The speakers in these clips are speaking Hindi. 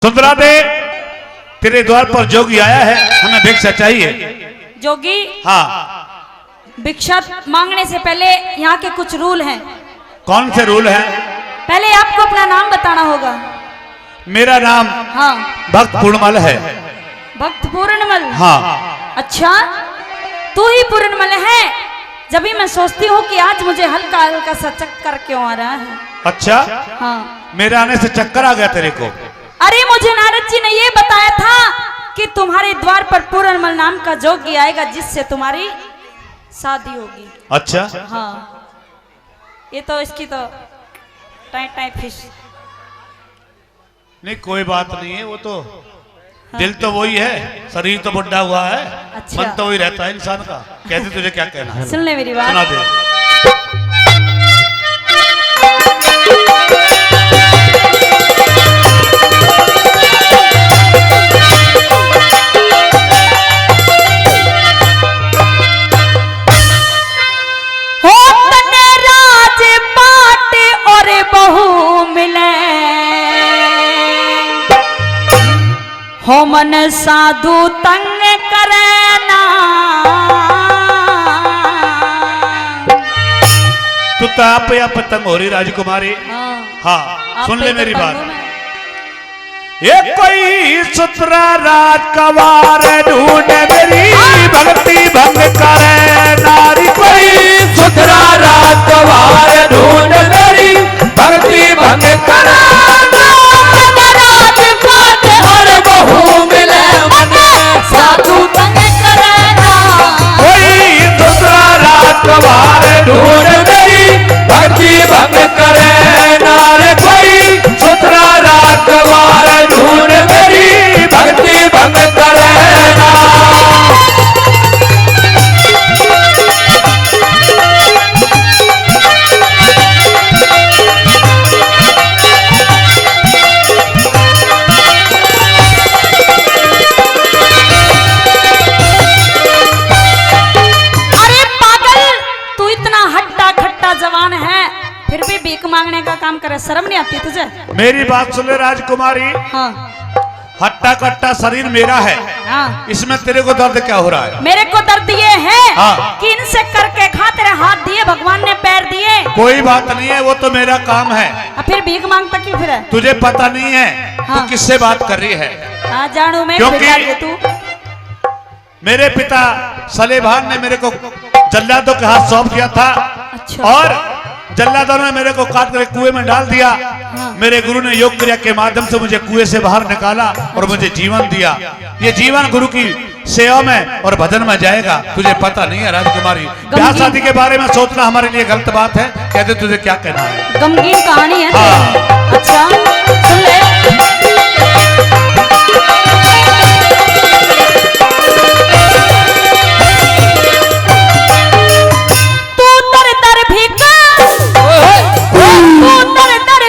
सुंदरा दे, तेरे द्वार पर जोगी आया है, हमें भिक्षा चाहिए। जोगी, हाँ। भिक्षा मांगने से पहले यहाँ के कुछ रूल हैं। कौन से रूल हैं? पहले आपको अपना नाम बताना होगा। मेरा नाम हाँ, भक्त पूर्णमल है। भक्त पूर्णमल? हाँ। अच्छा, तू ही पूर्णमल है। जब भी मैं सोचती हूँ कि आज मुझे हल्का हल्का सा चक्कर क्यों आ रहा है। अच्छा, हाँ। मेरे आने से चक्कर आ गया तेरे को? अरे मुझे नारद जी ने ये बताया था कि तुम्हारे द्वार पर पूर्णमल नाम का जोगी आएगा जिससे तुम्हारी शादी होगी। अच्छा। हाँ, ये तो इसकी तो टाइ टाइ फिश। नहीं, कोई बात नहीं है, वो तो दिल तो वही है, शरीर तो बुढ़ा हुआ है। अच्छा। मन तो वही रहता है इंसान का। कहते तुझे क्या कहना है? सुन ले मेरी बात। सुना दे। हो मन साधु तंग करे ना। तू तो आप या पतंग हो रही राजकुमारी। हाँ, सुन ले मेरी बात। ये कोई सुतरा राजकुमार ढूंढ मेरी भक्ति भंग करे नारी। कोई सुतरा राजकुमार ढूंढ मेरी भक्ति भंग करे। साधु तंग करे ना। कोई दूसरा राजकुमार ढूंढ मेरी भक्ति भंग करे नारे। कोई दूसरा राजकुमार ढूंढ मेरी भक्ति भंग करे ना। फिर भी भीख मांगने का काम करे, शर्म नहीं आती तुझे? मेरी बात सुन ले राजकुमारी। हाँ। हट्टा कट्टा शरीर मेरा है। हाँ। इसमें तेरे को दर्द क्या हो रहा है? मेरे को दर्द ये है हाँ। कि इनसे करके खा, तेरे हाथ दिए भगवान ने, पैर दिए। कोई बात नहीं है, वो तो मेरा काम है। फिर भीख मांगता क्यों फिर है? तुझे पता नहीं है। हाँ। तू किससे बात कर रही है? हाँ, जानू मैं। क्योंकि तू मेरे पिता सलेभान ने मेरे को जल्लादों के हाथ सौंप दिया था। अच्छा। और जल्लादों ने मेरे को काट कर कुएं में डाल दिया। हाँ। मेरे गुरु ने योग क्रिया के माध्यम से मुझे कुएं से बाहर निकाला और मुझे जीवन दिया। ये जीवन गुरु की सेवा में और भजन में जाएगा। तुझे पता नहीं है राजकुमारी, ब्याह शादी के बारे में सोचना हमारे लिए गलत बात है। कहते तुझे क्या कहना है? गमगीन कहानी है। हाँ। अच्छा, सुन ले।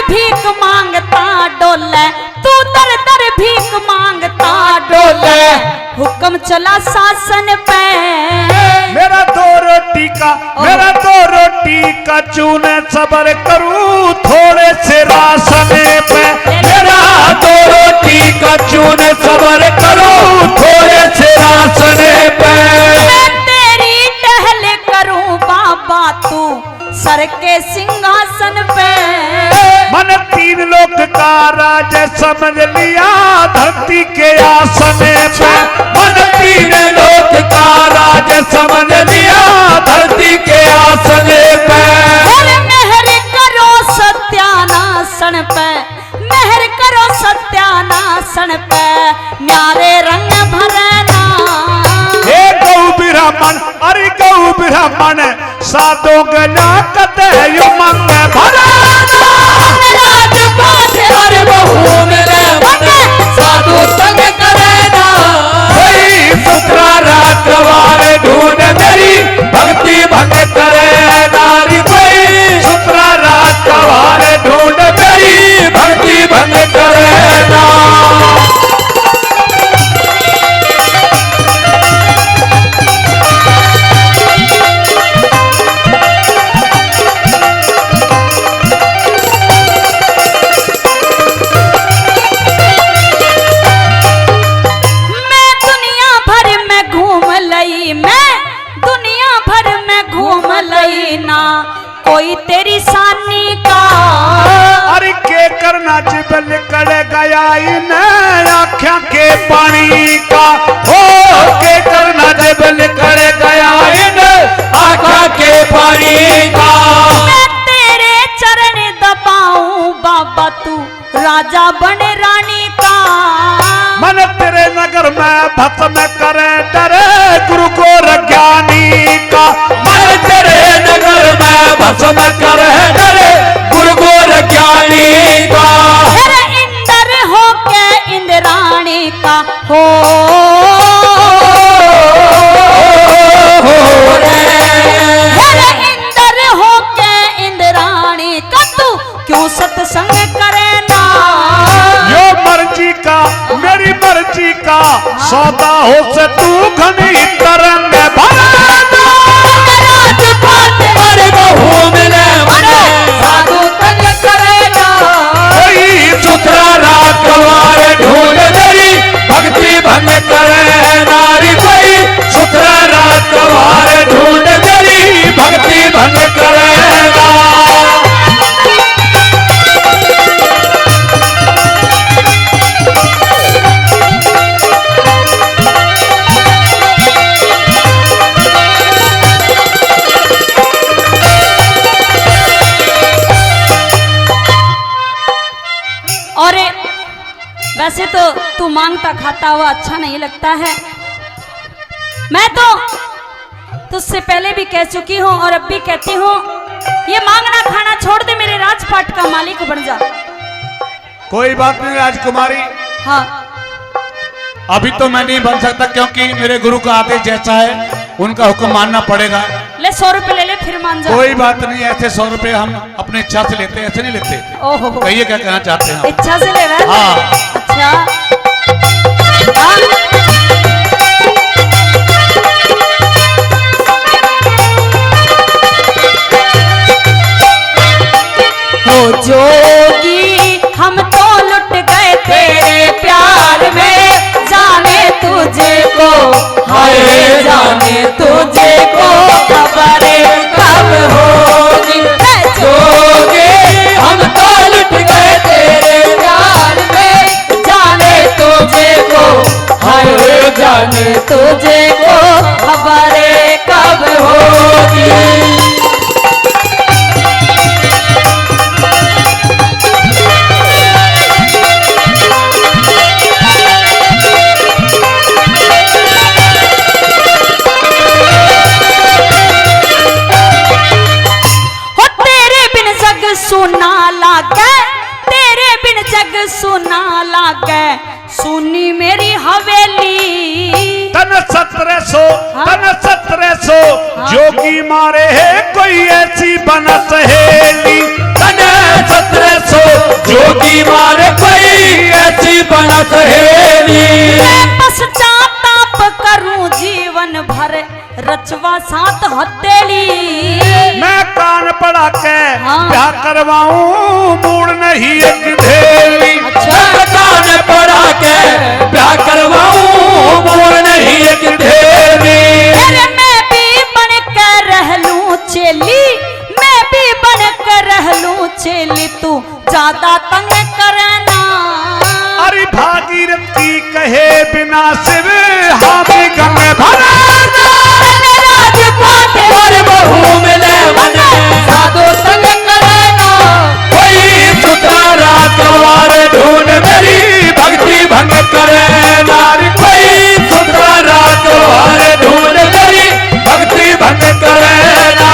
भीख मांगता डोले, तू दर दर भीख मांगता डोले। हुक्म चला शासन पे। मेरा दो रोटी का चूने सबर करूं थोड़े से राशन पे। मेरा दो रोटी का चूने सबर करूं थोड़े से राशन पे। मैं तेरी टहल करूं बाबा तू सर के सिंहासन पे। मन तीन लोक का राज समझ लिया धरती के आसन पे। मन तीन लोक का राज समझ लिया धरती के आसन पे। मेहर करो सत्यानाशन पे, मेहर करो सत्यानाशन पे। न्यारे रंग भरना। हे गौ ब्राह्मण, अरे गौ ब्राह्मण साधो गला कते युमंग भरना। साधु संग करे ना। सुतरा राजकुमार ढूंढ मेरी भक्ति भंग करे नारी। कोई सुतरा राजकुमार ढूंढ मेरी भक्ति भंग करे ना। गया इन आँखों के पानी का, हो के करना जब निकल गया इन आँखों के पानी का। मैं तेरे चरण दबाऊं बाबा, तू राजा बने रानी का। मन तेरे नगर में भस्म करे डरे गुरु को ज्ञानी का। मन तेरे नगर में भस्म करे डरे गुरु को ज्ञानी का। अरे इंद्र हो के इंद्राणी का, हो अरे इंद्र हो के इंद्राणी का, तू क्यों सत्संग करे ना। यो मर्जी का मेरी मर्जी का सौदा हो से तू घनी तरंग भरा। अरे बहू मिले मने साधु तंग करेगा। कोई सुथरा राजकुमार ढूंढ मेरी भक्ति भंग करे नारी। कोई सुथरा राजकुमार ढूंढ मेरी भक्ति भंग करेगा। और वैसे तो तू मांगता खाता हुआ अच्छा नहीं लगता है। मैं तो तुझसे पहले भी कह चुकी हूँ और अब भी कहती हूँ, ये मांगना खाना छोड़ दे, मेरे राजपाट का मालिक बन जा। कोई बात नहीं राजकुमारी, हाँ अभी तो मैं नहीं बन सकता क्योंकि मेरे गुरु का आदेश जैसा है उनका हुक्म मानना पड़ेगा। ले 100 रुपए ले ले फिर मान जा। कोई बात नहीं, ऐसे 100 रुपए हम अपनी इच्छा से लेते हैं, ऐसे नहीं लेते। ओहो, कहिए क्या कहना चाहते हैं। इच्छा से ले रहा है? हाँ। अच्छा हाँ। हो जोगी हम तो लुट गए तेरे प्यार में, जाने तुझे को हाय जाने तुझे को खबर कब होगी। जोगी हम तो लुट गए तेरे प्यार में, जाने तुझे को हाय जाने तुझे को खबर कब होगी। सुना लागे तेरे बिन जग सुना लागे, सुनी मेरी हवेली। तन 1700 जोगी मारे है कोई ऐसी बन सहेली। तन 1700 जोगी मारे कोई ऐसी बन सहेली। मैं पश्चाताप करूं जीवन भर, रचवा साथ हथेली। मैं कान पड़ा के हाँ। ब्याह करवाऊं मूड नहीं एक धेली। मैं कान पड़ा के ब्याह करवाऊं मूड नहीं एक धेली। अरे मैं भी बन कर रह लूं चेली, मैं भी बन कर रह लूं चेली, तू ज्यादा तंग करना। अरे भागीरथी कहे बिना शिव हामी गंग भरा। राजपाट और बहू मिले मने साधु तंग करेगा। कोई सुथरा राजकुमार ढूंढ मेरी भक्ति भंग करे नारी। कोई सुथरा राजकुमार ढूंढ मेरी भक्ति भंग करे ना।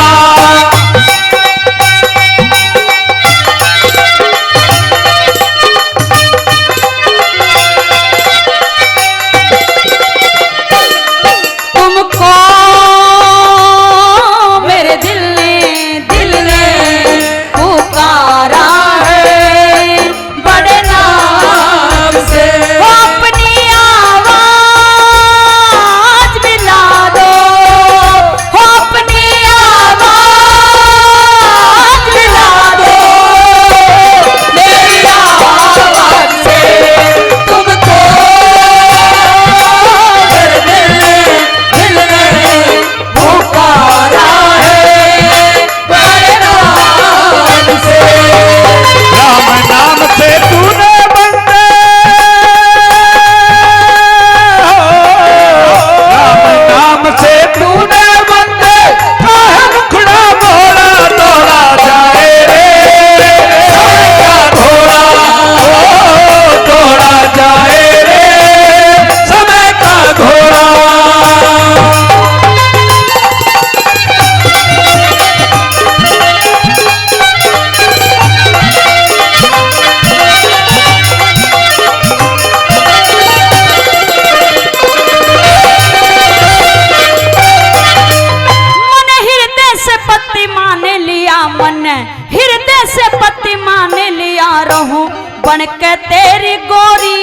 तेरी गोरी।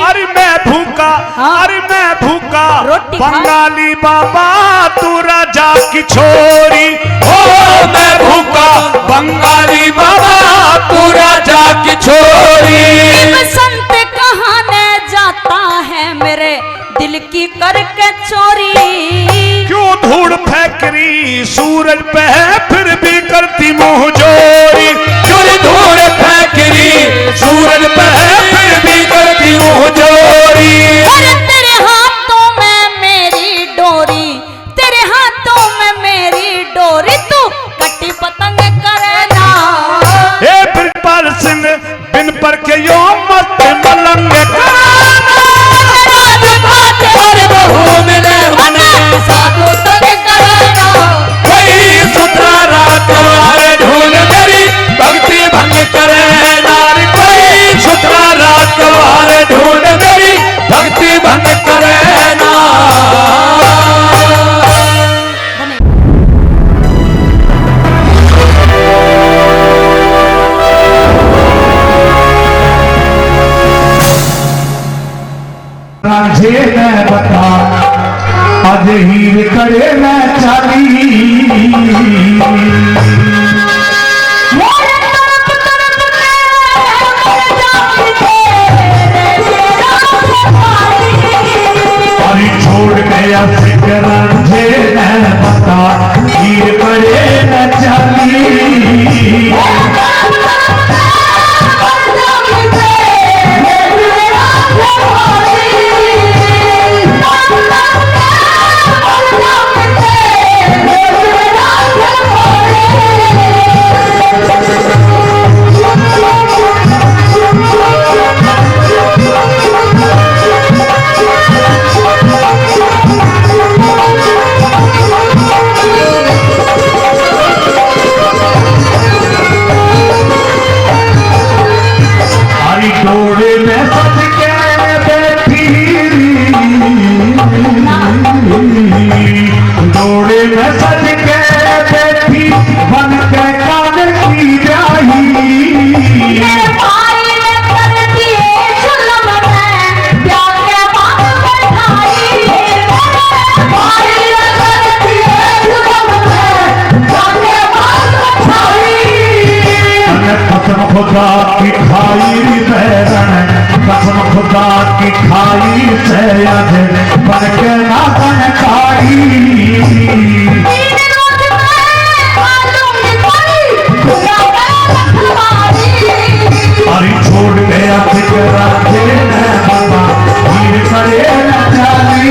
अरे मैं भूखा, हाँ। अरे मैं भूखा रोटी खा। बंगाली बाबा तू राजा की छोरी। ओ मैं भूखा बंगाली बाबा तू राजा की छोरी। बसंत कहाने जाता है मेरे दिल की करके चोरी। क्यों धूड़ फेंकरी सूरज पे है फिर भी करती मुंह जोरी। क्यों धूड़ फेंकरी सूरज पे है फिर भी करती मुंह जोरी। अरे तेरे हाथों में मेरी डोरी, तेरे हाथों में मेरी डोरी, तू कटी पतंग करे ना। ए बिरपाल सिंह बिन पर के यो मत मलंग बहू मिले मने साधु तंग करना। कोई सुथरा राजकुमार ढूंढ मेरी भक्ति भंग करे नारी। कोई सुथरा राजकुमार ढूंढ मेरी भक्ति भंग करे ना। रांझे मैं बता अज हीर करे मैं चाली। अरे छोड़ गया सिख रांझे मैं बता हीर करे मैं चाली। डोरे में सज के बैठी, डोरे में सज के बैठी बन के कान की जाही। कसम खुदा की खाई बैरन, कसम खुदा की खाई से अज बन के ना बन खाई। अरे छोड़ गया फिक्र के न बाबा हीर करे न चाली।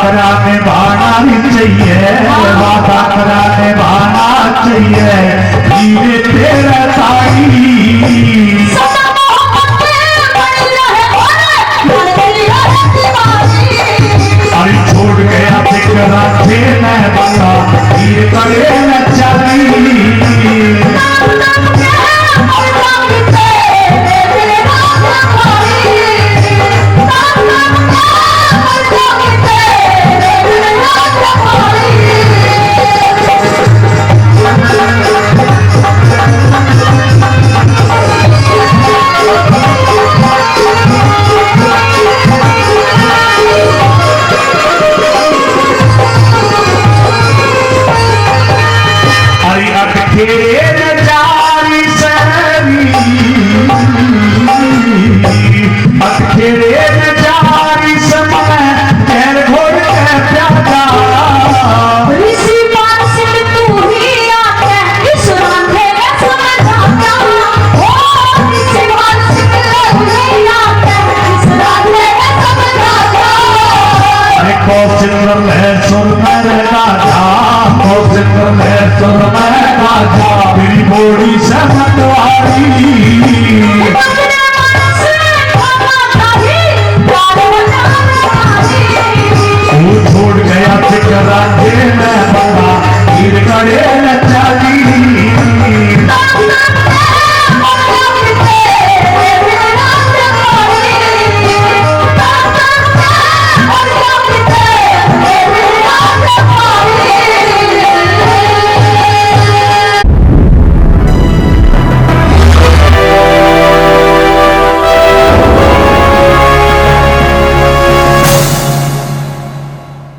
कराने भाना ही चाहिए, वादा कराने भाना चाहिए, जीवे तेरा साई। अरे छोड़ गया फिक्रा थे मैं बता, ये करे न चली। मेरी बोड़ी समतवारी छोड़ गया फिक्रा थे मैं बता, गिर करे न चली।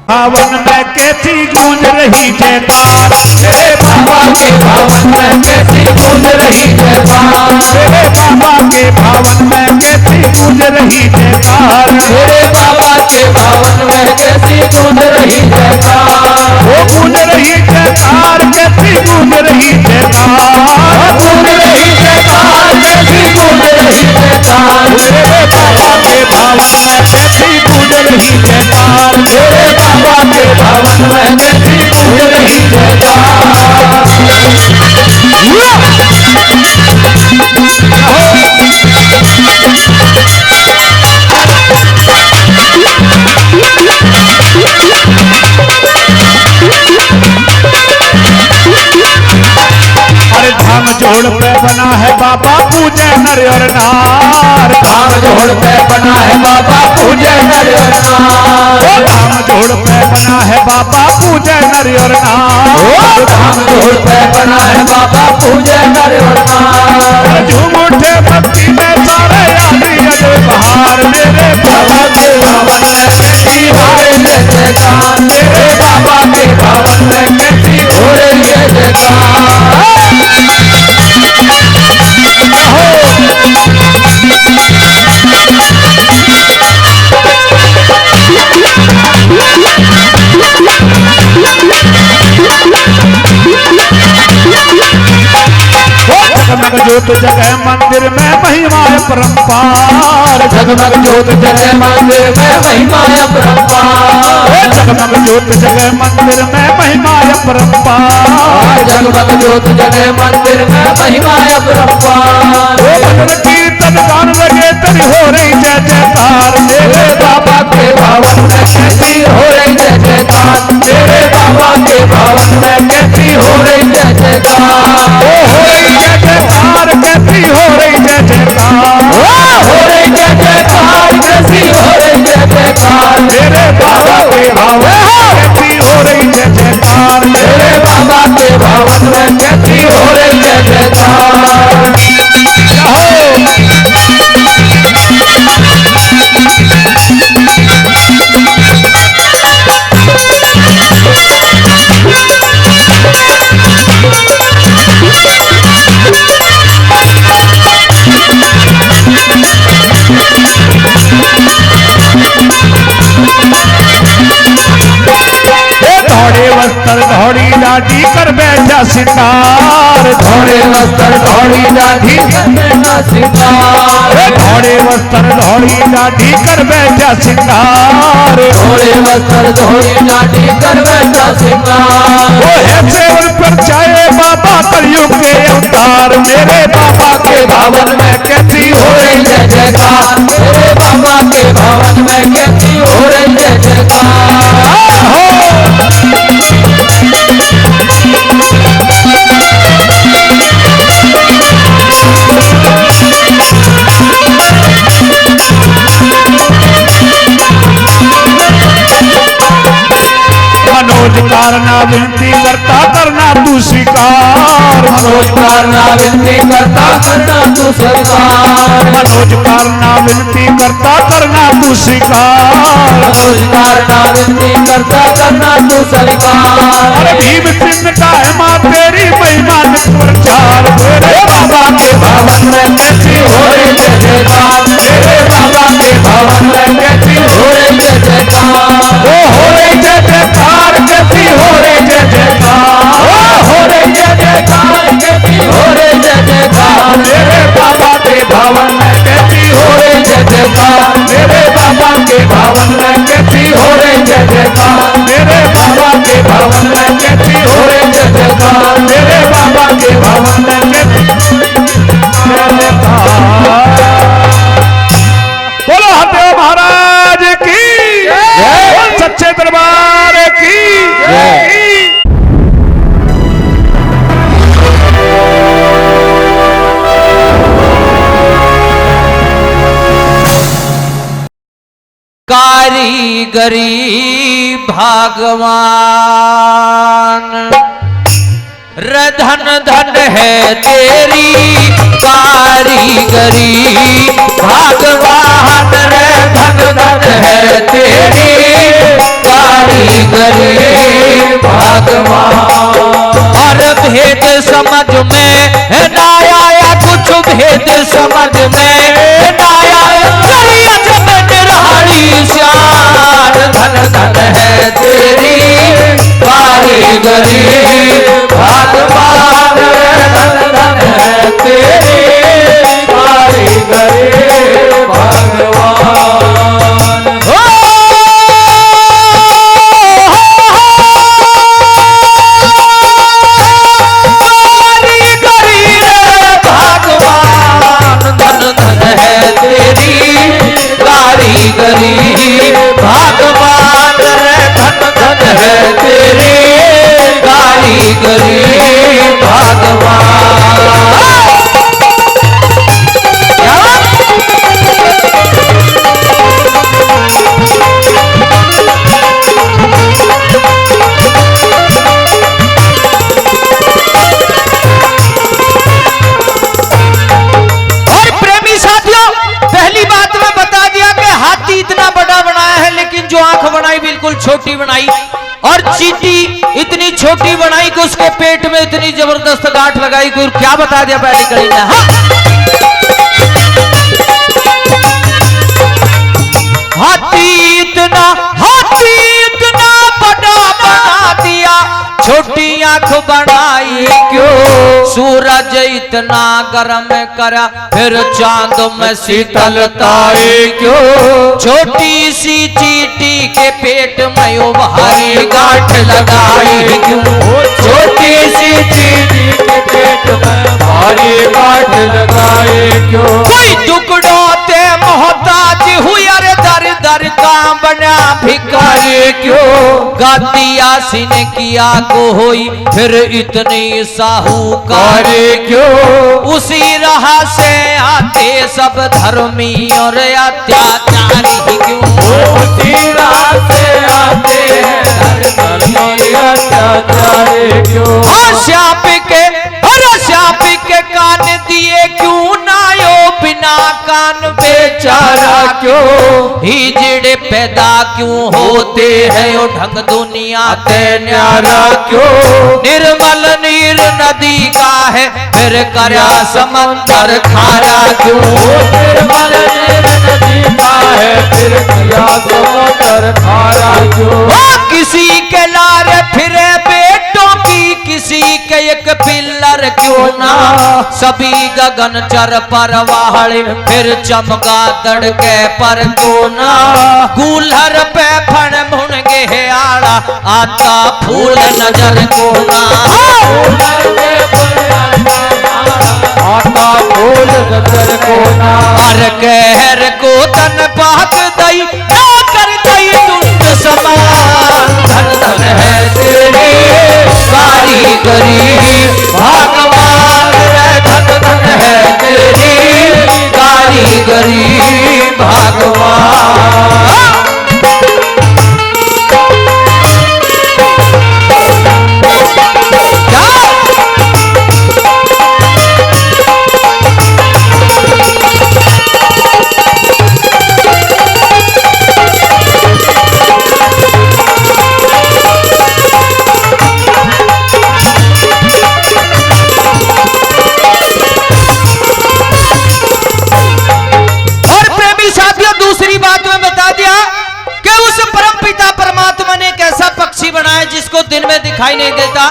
भावन में कैसी गूंज रही जयकार, तेरे बाबा के भावन में कैसी गूंज रही जयकार, तेरे बाबा के भावन में कैसी गूंज रही जयकार, तेरे बाबा के भावन में कैसी गूंज रही जयकार, वो गूंज रही जयकार, कैसी गूंज रही जयकार, गूंज रही जयकार, कैसी गूंज रही जयकार, तेरे बाबा के भावन में कैसी गूंज रही जयकार, तेरे बाबा के भावन में कैसी गूंज रही जयकार। अरे धाम जोड़ पे बना है बाबा पूजे नर और नार, धाम जोड़ पे बना है बाबा पूजे नर और नार, धाम जोड़ पे बना है बाबा पूजे नर और नार, धाम जोड़ पे बना है बाबा पूजे नर और नार। झूम उठे भक्ति में सारे आदि अजय बहार, मेरे बाबा के भावन में कैसी हो रही है जयकार, तेरे बाबा के भावन में कैसी हो रही है जयकार। जगमग ज्योत जगह मंदिर में महिमा परम्पार, जगमग ज्योत जगह मंदिर में महिमा परम्पार, जगमग ज्योत जगह मंदिर में महिमा परम्पार, जगमग ज्योत जगह मंदिर में महिमा परम्पार। भजन कीर्तन गान लगे तरी हो रही जय जयकार, तेरे बाबा के भावन में कैसी हो रही जय जयकार, तेरे बाबा के भावन में कैसी हो रही जय जयकार, हो रही जय जयकार, कैसी हो रही जय जयकार, हो रही जय जयकार, कैसी हो रही जय जयकार, मेरे बाबा के भावन कैसी हो रही जय जयकार, तेरे बाबा के भावन में कैसी हो रही जय जयकार। धोड़े वस्त्र धोड़ी लाठी कर बैठा सिंगार धोड़े वस्त्र धोड़ी लाठी कर बैठा सिंगार धोड़े वस्त्र धोड़ी लाठी कर बैठा सिंगार धोड़े वस्त्र धोड़ी लाठी कर बैठा सिंगार वो है सेवन पर चाहे बाबा कलयुग के अवतार मेरे बाबा के भवन में कैसी हो रही जय जयकार मेरे बाबा के भवन में कैसी हो रही जय जयकार मनोज कारना विनती करता करना तू स्वीकार मनोज कारना विनती करता करना तू स्वीकार मनोज कारना विनती करता करना तू स्वीकार मनोज कारना विनती करता करना तू स्वीकार अरे भीम चिन्ह का है माँ तेरी महिमा प्रचार मेरे बाबा के भवन में कैसी हो रही जय जयकार मेरे बाबा के भवन में कैसी हो रही जय जयकार वो हो रही जय जयकार कैसी हो रही जय जयकार हो रही जय जयकार कैसी हो रही जय जयकार मेरे बाबा के भवन में कैसी हो रही जय जयकार मेरे बाबा के भवन में कैसी हो रही जय जयकार मेरे बाबा के भवन में कैसी हो रही जय जयकार मेरे बाबा के भवन में कैसी जय जयकार बोलो हरदेव महाराज की जय सच्चे दरबार की जय कारीगरी भगवान धन धन है तेरी कारीगरी भगवान रे धन धन है तेरी कारीगरी भगवान और भेद समझ में ना आया कुछ भेद समझ में ना आया जब निराली श्यान धन धन है तेरी कारीगरी भगवान धन धन है तेरी कारीगरी भगवान कारीगरी भगवान धन धन है तेरी कारीगरी भगवान जो आंख बनाई बिल्कुल छोटी बनाई और चींटी इतनी छोटी बनाई कि उसके पेट में इतनी जबरदस्त गांठ लगाई कि क्या बता दिया पहले करी ने हाथी इतना बड़ा बना दिया छोटी आंख बनाई क्यों सूरज इतना गर्म करा फिर चांद में शीतलताई क्यों छोटी सी चींटी के पेट में वो भारी गांठ लगाई क्यों छोटी सी चींटी के पेट में भारी गांठ लगाई क्यों कोई टुकड़ों ते मोहताज हुई अरे दर दर का बना भिखारी क्यों गातिया सिन किया को होई फिर इतनी साहूकार क्यों उसी राह से आते सब धर्मी और अत्याचारी क्यों उसी राह से आते हैं धर्मी और अत्याचारी क्यों श्याप के कान दिए क्यों ना यो बिना कान बेचारा क्यों हिजड़े पैदा क्यों होते हैं ओ ढंग दुनिया ते न्यारा क्यों निर्मल नीर नदी का है फिर करया समंदर खारा क्यों निर्मल नीर नदी का है फिर करया समंदर खारा क्यों किसी के लारे फिर पिल्लर क्यों ना, सभी गगन चर पर वाले फिर चमका दड़के पर कोना, कूलर पे फण मुनगे है आड़ा आता फूल नजर कोना, आता फूल नजर कोना, हर कहर को तन पाक दई ना कर दई दुष्ट समान, धन धन है तेरी कारीगरी भगवान रे, धन धन है तेरी कारीगरी भगवान। जिसको दिन में दिखाई नहीं देता।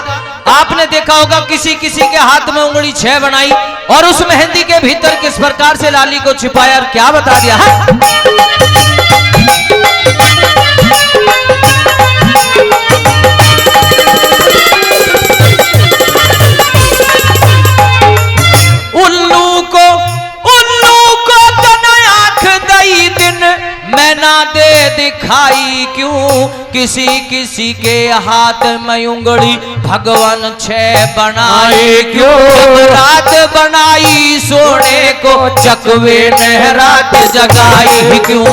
आपने देखा होगा किसी किसी के हाथ में उंगली 6 बनाई और उस मेहंदी के भीतर किस प्रकार से लाली को छिपाया और क्या बता दिया है? उल्लू को तो न आंख दई दिन मैं ना दे दिखाई क्यों, किसी किसी के हाथ में उंगली भगवान 6 बनाए क्यों, रात बनाई सोने को चकवे ने रात जगाई क्यों,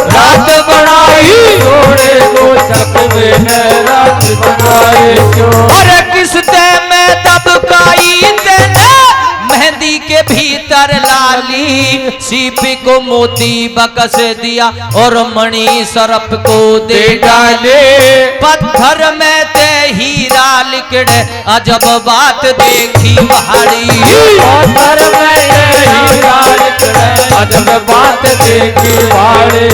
रात बनाई सोने को चकवे ने रात बनाए क्यों, अरे किसते में दबकाई तेने मेहंदी के भीतर लाली, सीपी को मोती बकस दिया और मणि सरप को दे डाले, पत्थर में ते हीरा लिकड़े अजब बात देखी भारी, पत्थर में हीरा लिकड़े अजब बात देखी भारी,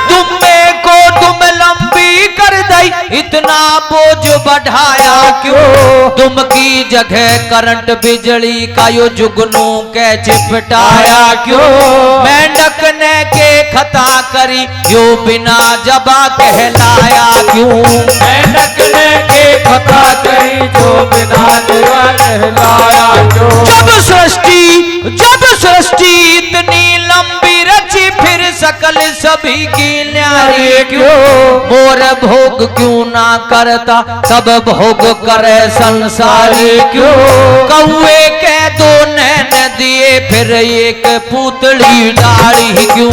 तुम्हें को तुम लंबी कर दई इतना बोझ बढ़ाया क्यों, तुम की जगह करंट बिजली का यो जुगनू के चिपटाया क्यों, मेंढक ने के खता करी यो बिना जबा कहलाया क्यों, मेंढक ने के खता करी जो बिना जबा कहलाया क्यों, जब सृष्टि इतनी लंबी रची फिर सकल सभी की न्यारी क्यों, मोर भोग क्यों ना करता सब भोग करे संसारी क्यों, कौए के 2 नैन दिए फिर एक पुतली डाली क्यों,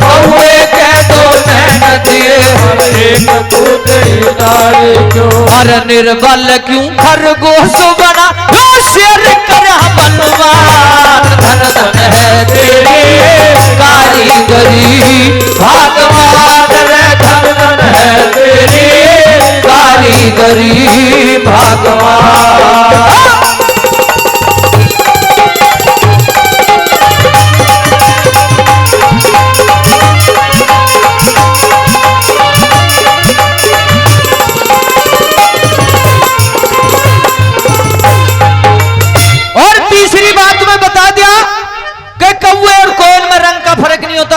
कौए के 2 नैन दिए एक पुतली डाली क्यों, हर निर्बल क्यों खरगोश बना शेर कर बलवान, धन धन है तेरी कारीगरी भगवान रे, धन धन है तेरी कारीगरी भगवान।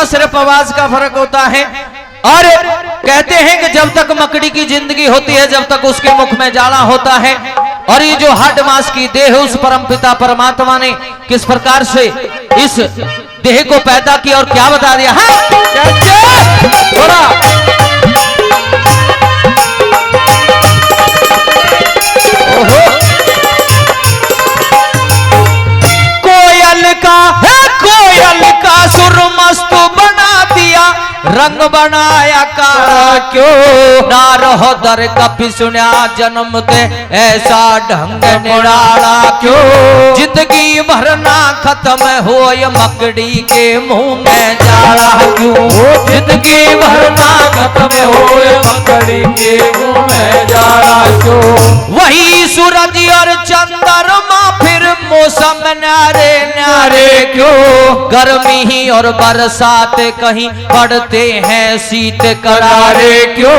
सिर्फ आवाज का फर्क होता है और कहते हैं कि जब तक मकड़ी की जिंदगी होती है जब तक उसके मुख में जाला होता है, और ये जो हाड मांस की देह उस परमपिता परमात्मा ने किस प्रकार से इस देह को पैदा किया और क्या बता दिया है? कोयल का सुर मस्त बना दिया रंग बनाया काला क्यों, ना रहो दर कभी सुना जन्म ते ऐसा ढंग निराला क्यों, जिंदगी भरना खत्म हो मकड़ी के मुंह में जाला क्यों, जिंदगी भरना खत्म हो मकड़ी के मुंह में जाला क्यों, वही सूरज और चंद्रमा फिर मौसम न्यारे न्यारे क्यों, गर्मी ही और बरसात कहीं पड़ते हैं शीत करारे क्यों,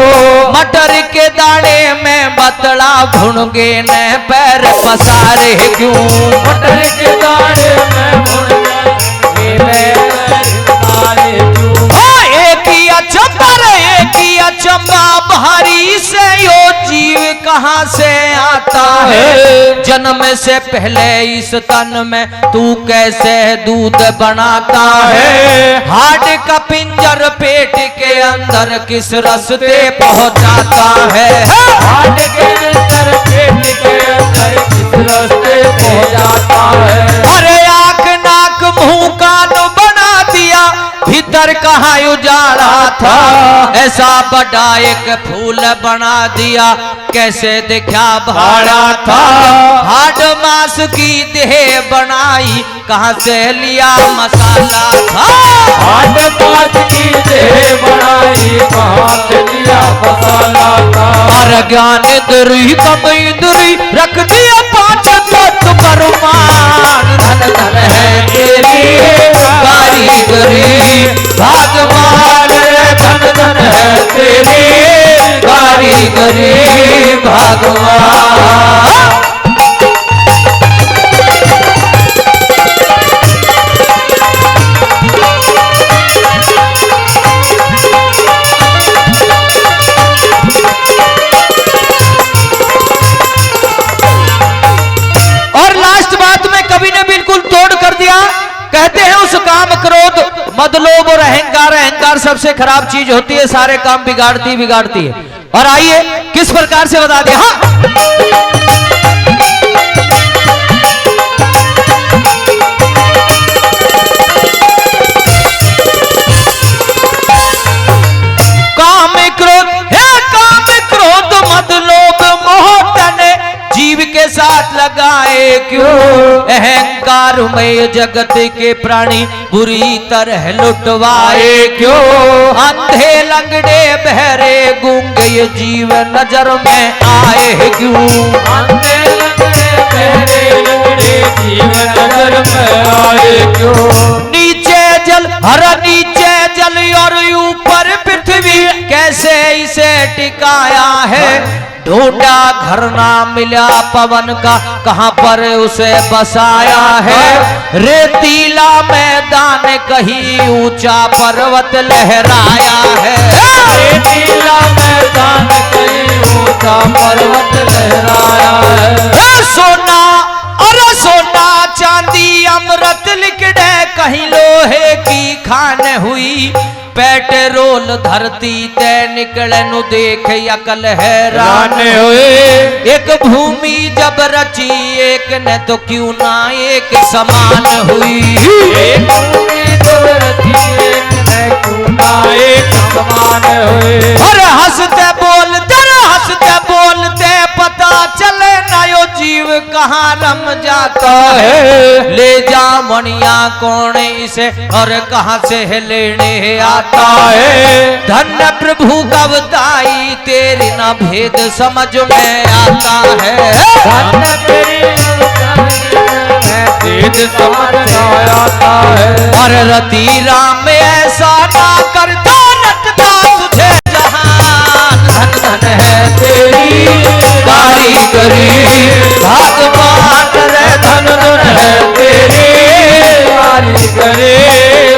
मटर के दाने में बतड़ा भुनगे न पैर पसारे क्यों, मटर के दाने में भुनगे पैर पसारे क्यों। एक ही अचंबा भारी से यो जीव कहाँ से आता है, जन्म से पहले इस तन में तू कैसे दूध बनाता है, हार्ट का पिंजर पेट के अंदर किस रास्ते पहुंचाता है, हार्ट के अंदर पेट के अंदर किस रास्ते पहुंचाता है। अरे आँख नाक मुंह कान बना दिया, भीतर कहाँ उजाड़ा था, ऐसा बड़ा एक फूल बना दिया, कैसे दिखा भाड़ा था, हाड मांस की देह बनाई, कहाँ से लिया मसाला था, हाड मांस की देह बनाई, कहाँ से लिया मसाला था। और ज्ञान इंद्री कम इंद्री रख दिया 5 तत्व परमान, धन धन है तेरी कारीगरी भगवान, धन धन है तेरी कारीगरी भगवान। और लास्ट बात में कवि ने बिल्कुल तोड़ कर दिया, कहते हैं उस काम क्रोध मद लोभ और अहंकार, अहंकार सबसे खराब चीज होती है, सारे काम बिगाड़ती है। और आइए किस प्रकार से बता दिया, हाँ काम क्रोध मद लोभ मोह तने जीव के साथ लगाए क्यों, अहंकार में जगत के प्राणी बुरी तरह लुटवाए क्यों, अंधे लंगड़े बहरे गूंगे ये जीव नजर में आए क्यों, अंधे लंगड़े बहरे लंगड़े जीव नजर में आए क्यों, नीचे जल हर नीचे जल और ऊपर पृथ्वी कैसे इसे टिकाया है, ढूंढा घर ना मिला पवन का, कहां पर उसे बसाया है, रेतीला मैदान कहीं ऊंचा पर्वत लहराया है, रेतीला मैदान कहीं ऊंचा पर्वत लहराया है। सोना और सोना चांदी अमृत लिकड़े कहीं लोहे की खान हुई, पेट्रोल धरती ते निकले नु देख अकल हैरान हुए, एक भूमि जब रची एक ने तो क्यों ना एक समान हुई, एक भूमि जब रची एक ने क्यों ना एक समान हुए। और हंसते बोलते पता चले ना यो जीव कहाँ रम जाता है, ले जा मणिया कौन इसे और कहाँ से लेने आता है, धन्य प्रभु कवताई तेरी ना भेद समझ में आता है, धन्य तेरी भेद समझ में आता है। और रति राम ऐसा ना करता रटता तुझे जहान, धन धन है तेरी कारीगरी भगवान रे, धन धन है तेरी कारीगरी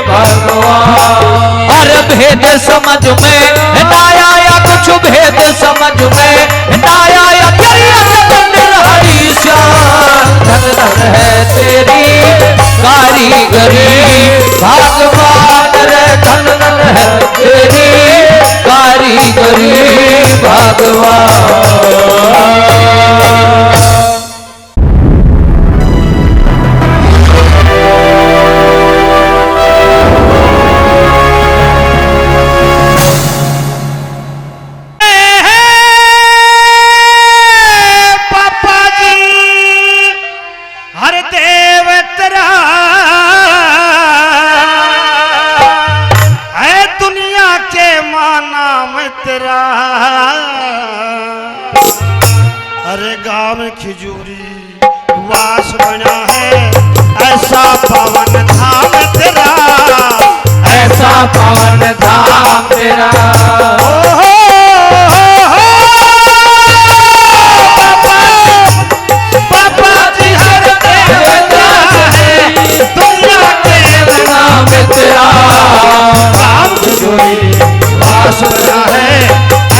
भगवान। और भेद समझ में ना आया कुछ, भेद समझ में ना आया तेरी हरी श्याम, धन धन है तेरी कारीगरी भगवान रे, धन धन है तेरी कारीगरी भगवान। वास बना है ऐसा पावन धाम तेरा, ऐसा पावन धाम तेरा। बाबा जी हर देवता है दुनिया के नाम तेरा, राम जोड़ी वास बना है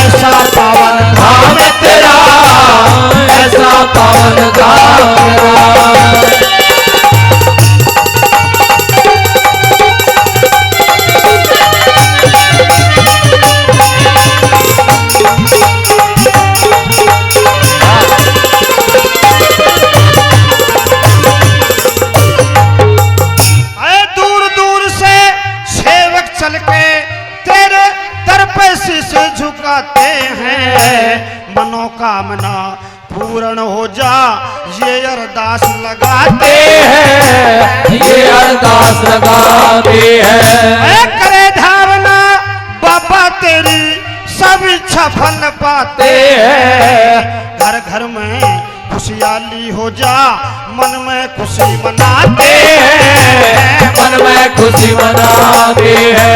ऐसा पावन धाम तेरा, ऐसा पावन धाम तेरा। दूर दूर से सेवक चल के तेरे दर पे शीश झुकाते हैं, मनोकामना पूर्ण हो जा ये अरदास लगाते हैं, ये अरदास लगाते हैं। करे धावना बाबा तेरी सब इच्छा फल पाते हैं, घर घर में खुशहाली हो जा मन में खुशी मनाते हैं, मन में खुशी मनाते हैं।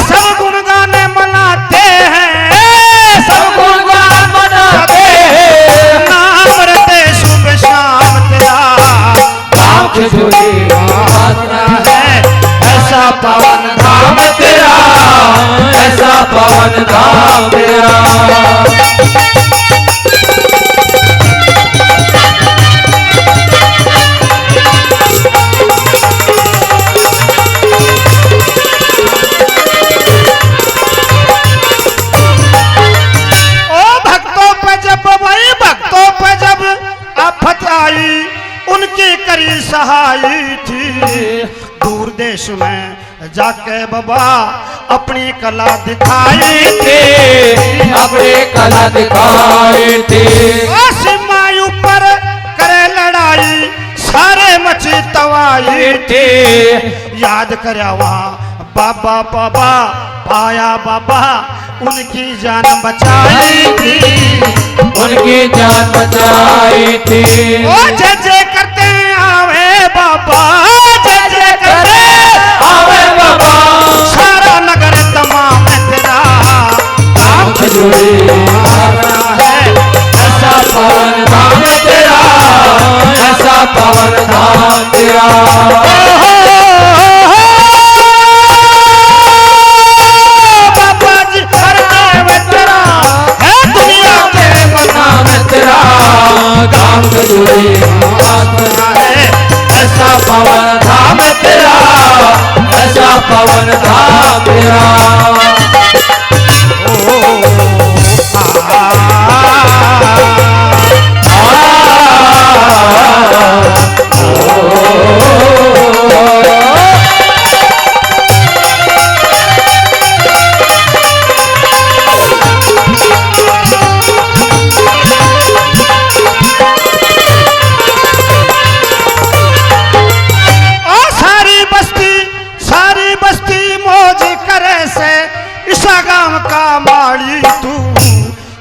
सब गुणगाने मनाते हैं, सब गुणगान मनाते हैं। नाम रते शुभ शाम तेरा, राम खिचड़ी आसरा है ऐसा पावन धाम तेरा, ऐसा पावन धाम तेरा। उनकी करी सहाई थी, दूर देश में जाके बाबा अपनी कला दिखाई थी, अपनी कला दिखाई थी। सीमायु पर करे लड़ाई सारे मची तवाई थी, याद करया वहाँ बाबा बाबा पाया बाबा उनकी जान बचाई थी, उनकी जान बचाई थी। ओ जय जय करते आवे बाबा, जय जय करते आवे बाबा, सारा नगर तमाम तेरा, राम खिचड़ी है ऐसा पावन धाम तेरा, ऐसा पावन धाम तेरा। धाम खिचड़ी है ऐसा पावन धाम तेरा, ऐसा पावन धाम तेरा।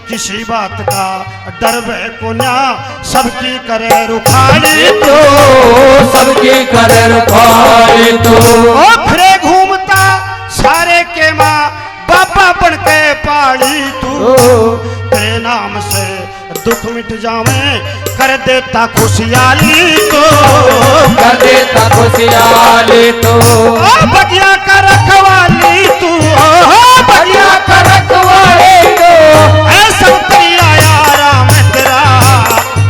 किसी बात का डर वे को ना सबकी करे रुखाली तो, सबकी करे रुखाली तो। ओ फिरे घूमता सारे के माँ बाबा बन के पाली तू, तेरे नाम से दुख मिट जावे कर देता खुशहाली तो, कर देता खुशहाली तो। ओ बगिया का रखवाली तू, बगिया का रखवाली तो, ऐसा तेरा यारा मैं तेरा,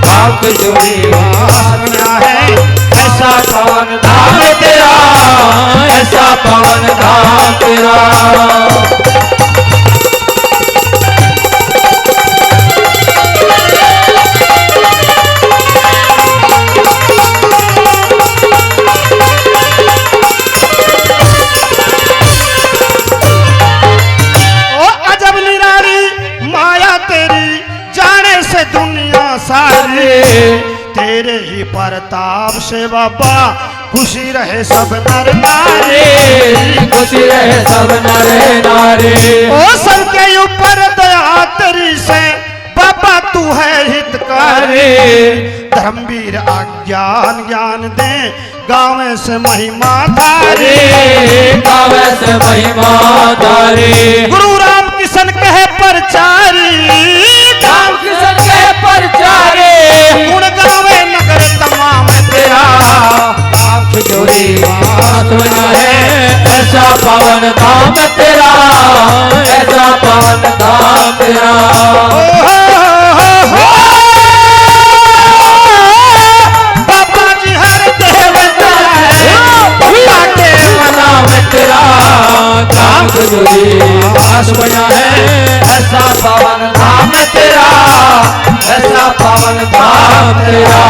धाम खिचड़ी है ऐसा पावन धाम तेरा, ऐसा पावन धाम तेरा। तेरे ही प्रताप से बाबा खुशी रहे सब नर नारी, खुशी रहे सब नर नारी। ओ सबके ऊपर दया तेरी से बाबा तू है हितकारी, धर्मवीर अज्ञान ज्ञान दे गाँव से महिमा धारे गाँव से महिमा धारे गुरु राम किशन कहे प्रचारी राम किशन के प्रचारे गुण गावे नगर तमाम तेरा आँख जोड़ी बात बना है ऐसा पावन धाम तेरा ऐसा पावन धाम तेरा बाबा जी हर देवता के नाम तेरा आँख जोड़ी बात बना है ऐसा पावन धाम तेरा ऐसा पावन धाम तेरा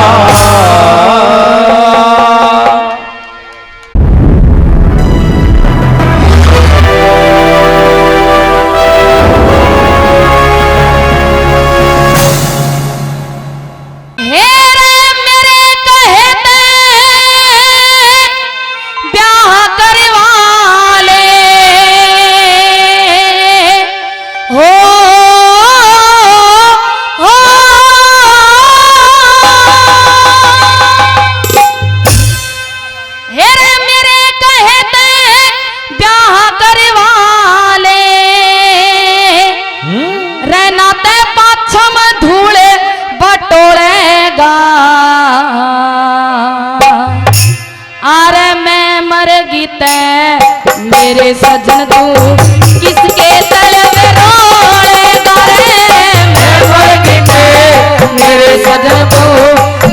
मेरे सजन तू किसके तलब रोलेगा रे मैं मर गई मेरे सजन तू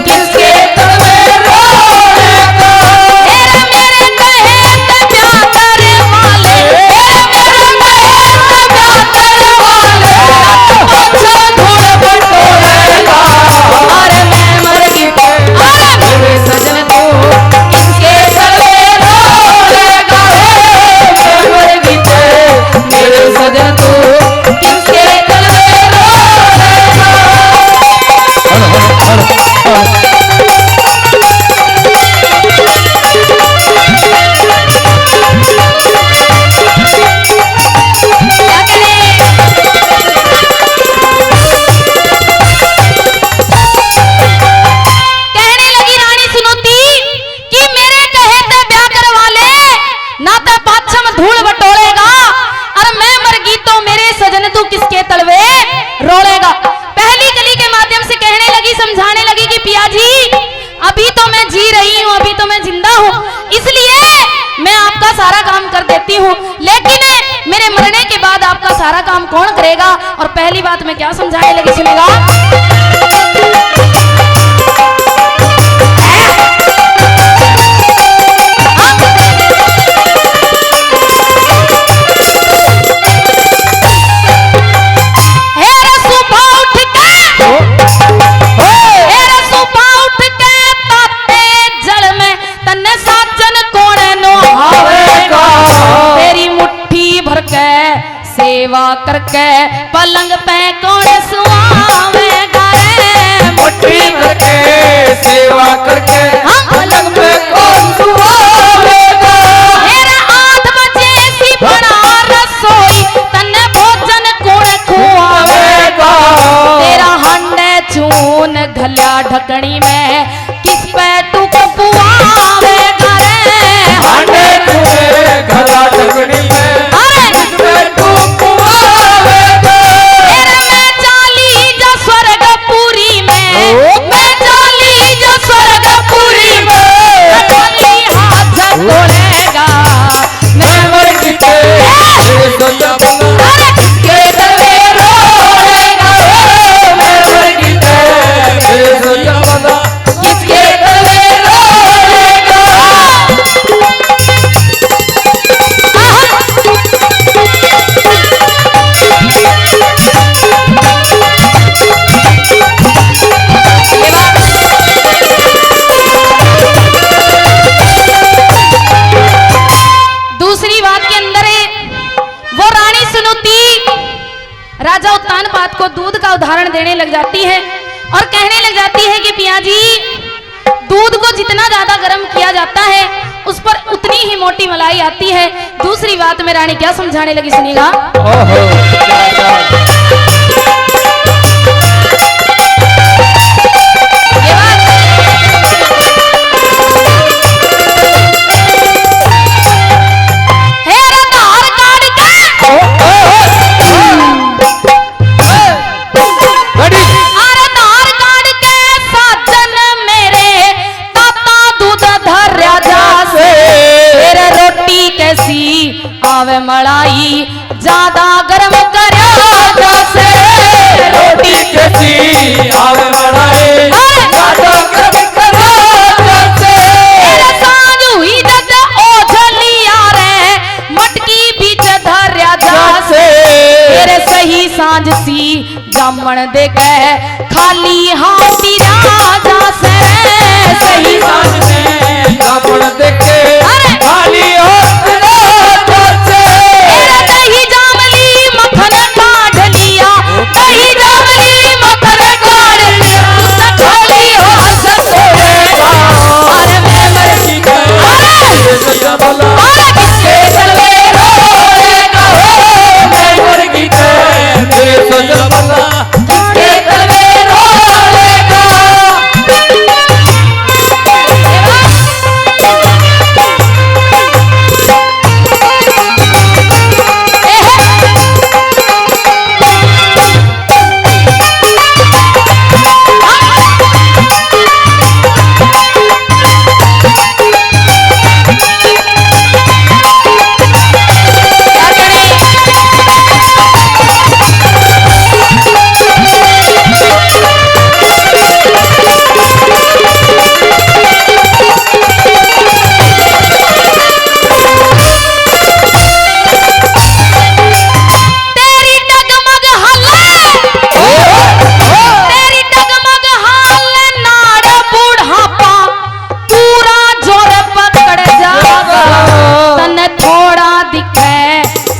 किसके तलब रोलेगा मेरे कहे तो प्यार करे वाले मेरे कहे तो प्यार करे वाले अच्छा धूल बटोरेगा अरे मैं मर गई मेरे सजन तू किसके तलब रोलेगा मेरे सजन तू किसके तलवे रोलेगा क्या करें कहने लगी रानी सुनोती कि मेरे कहे ते ब्याह करवा ले ना तो पाछम धूल बटोरेगा और मैं मर गई तो मेरे सजन तू किसके तलवे रोलेगा। पहली कली के माध्यम से कहने लगी समझाने लगी कि पिया जी अभी तो मैं जी रही हूँ अभी तो मैं जिंदा हूँ इसलिए मैं आपका सारा काम कर देती हूँ लेकिन मेरे मरने के बाद आपका सारा काम कौन करेगा। और पहली बात मैं क्या समझाने लगी सुनेगा। सेवा करके पलंग पे कौन सुआवेगा रे मुट्ठी करके सेवा करके पलंग पे कौन सुआवेगा मेरा 8 बजे सी बना रसोई तन्ने भोजन कौन खुआवेगा तेरा हंडे चून घल्या ढकनी में किस पे तू कपुआवेगा रे हंडे चून घल्या ढकनी में राजा उत्तानपाद को दूध का उदाहरण देने लग जाती है और कहने लग जाती है कि पिया जी दूध को जितना ज्यादा गर्म किया जाता है उस पर उतनी ही मोटी मलाई आती है। दूसरी बात में रानी क्या समझाने लगी सुनिएगा। ये बात जामन देखे खाली हाथी राजा से सही साज में जामन देखे खाली हाथ राजा से दही जामली मक्खन काढ़ लिया दही जामली मक्खन काढ़ लिया खाली हाथ सोएगा अरे मैं मर सजा बोला अरे किसके गले रोएगा मैं मर गई तेरे सजा बोला किसके गले रोएगा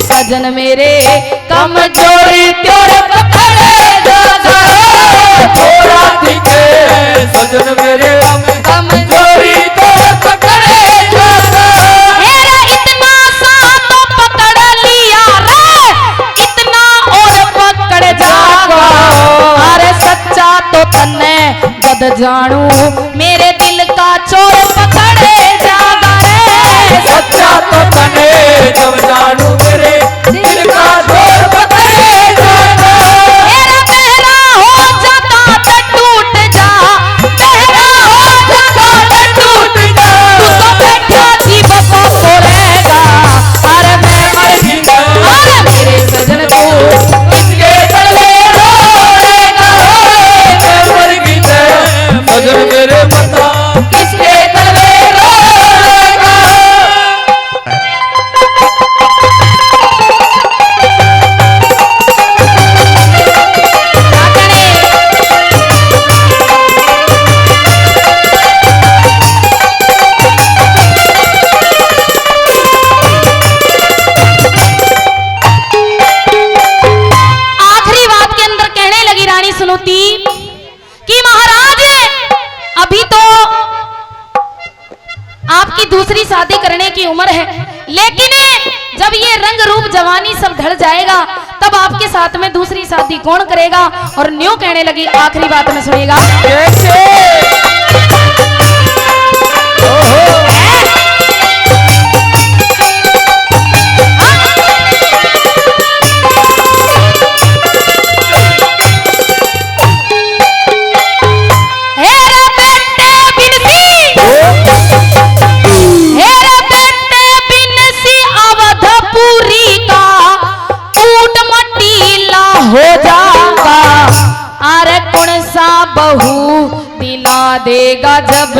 सजन मेरे कमजोरी तेरे पकड़े जागा थोड़ा दिखे सजन मेरे कमजोरी तेरे पकड़े जागा हेरा इतना सा तो पकड़ लिया रे इतना और पकड़ जागा अरे सच्चा तो तन्ने जद जानू मेरे दिल का चोर पकड़े जागा रे सच्चा तो तने जब जानू मेरे दिल का चोर पकड़े जागा मेरा बहरा हो जाता तो टूट जा बहरा हो जाता तो टूट जा तू तो बैठा जीव को तोड़ेगा अरे मैं मर गई अरे मेरे सजन को किसके गले रोएगा मैं मर गई सजन मेरे बता किसके गले रोएगा आखिरी बात के अंदर कहने लगी रानी सुनुती कि महाराज अभी तो आपकी दूसरी शादी करने की उम्र है लेकिन जब ये रंग रूप जवानी सब ढल जाएगा तब आपके साथ में दूसरी शादी कौन करेगा और न्यू कहने लगी आखिरी बात में सुनिएगा कैसे हेरा बेटे बिनसी अवधपुरी का ऊट मटीला हो जाएगा अरे कौन सा बहू दिला देगा जब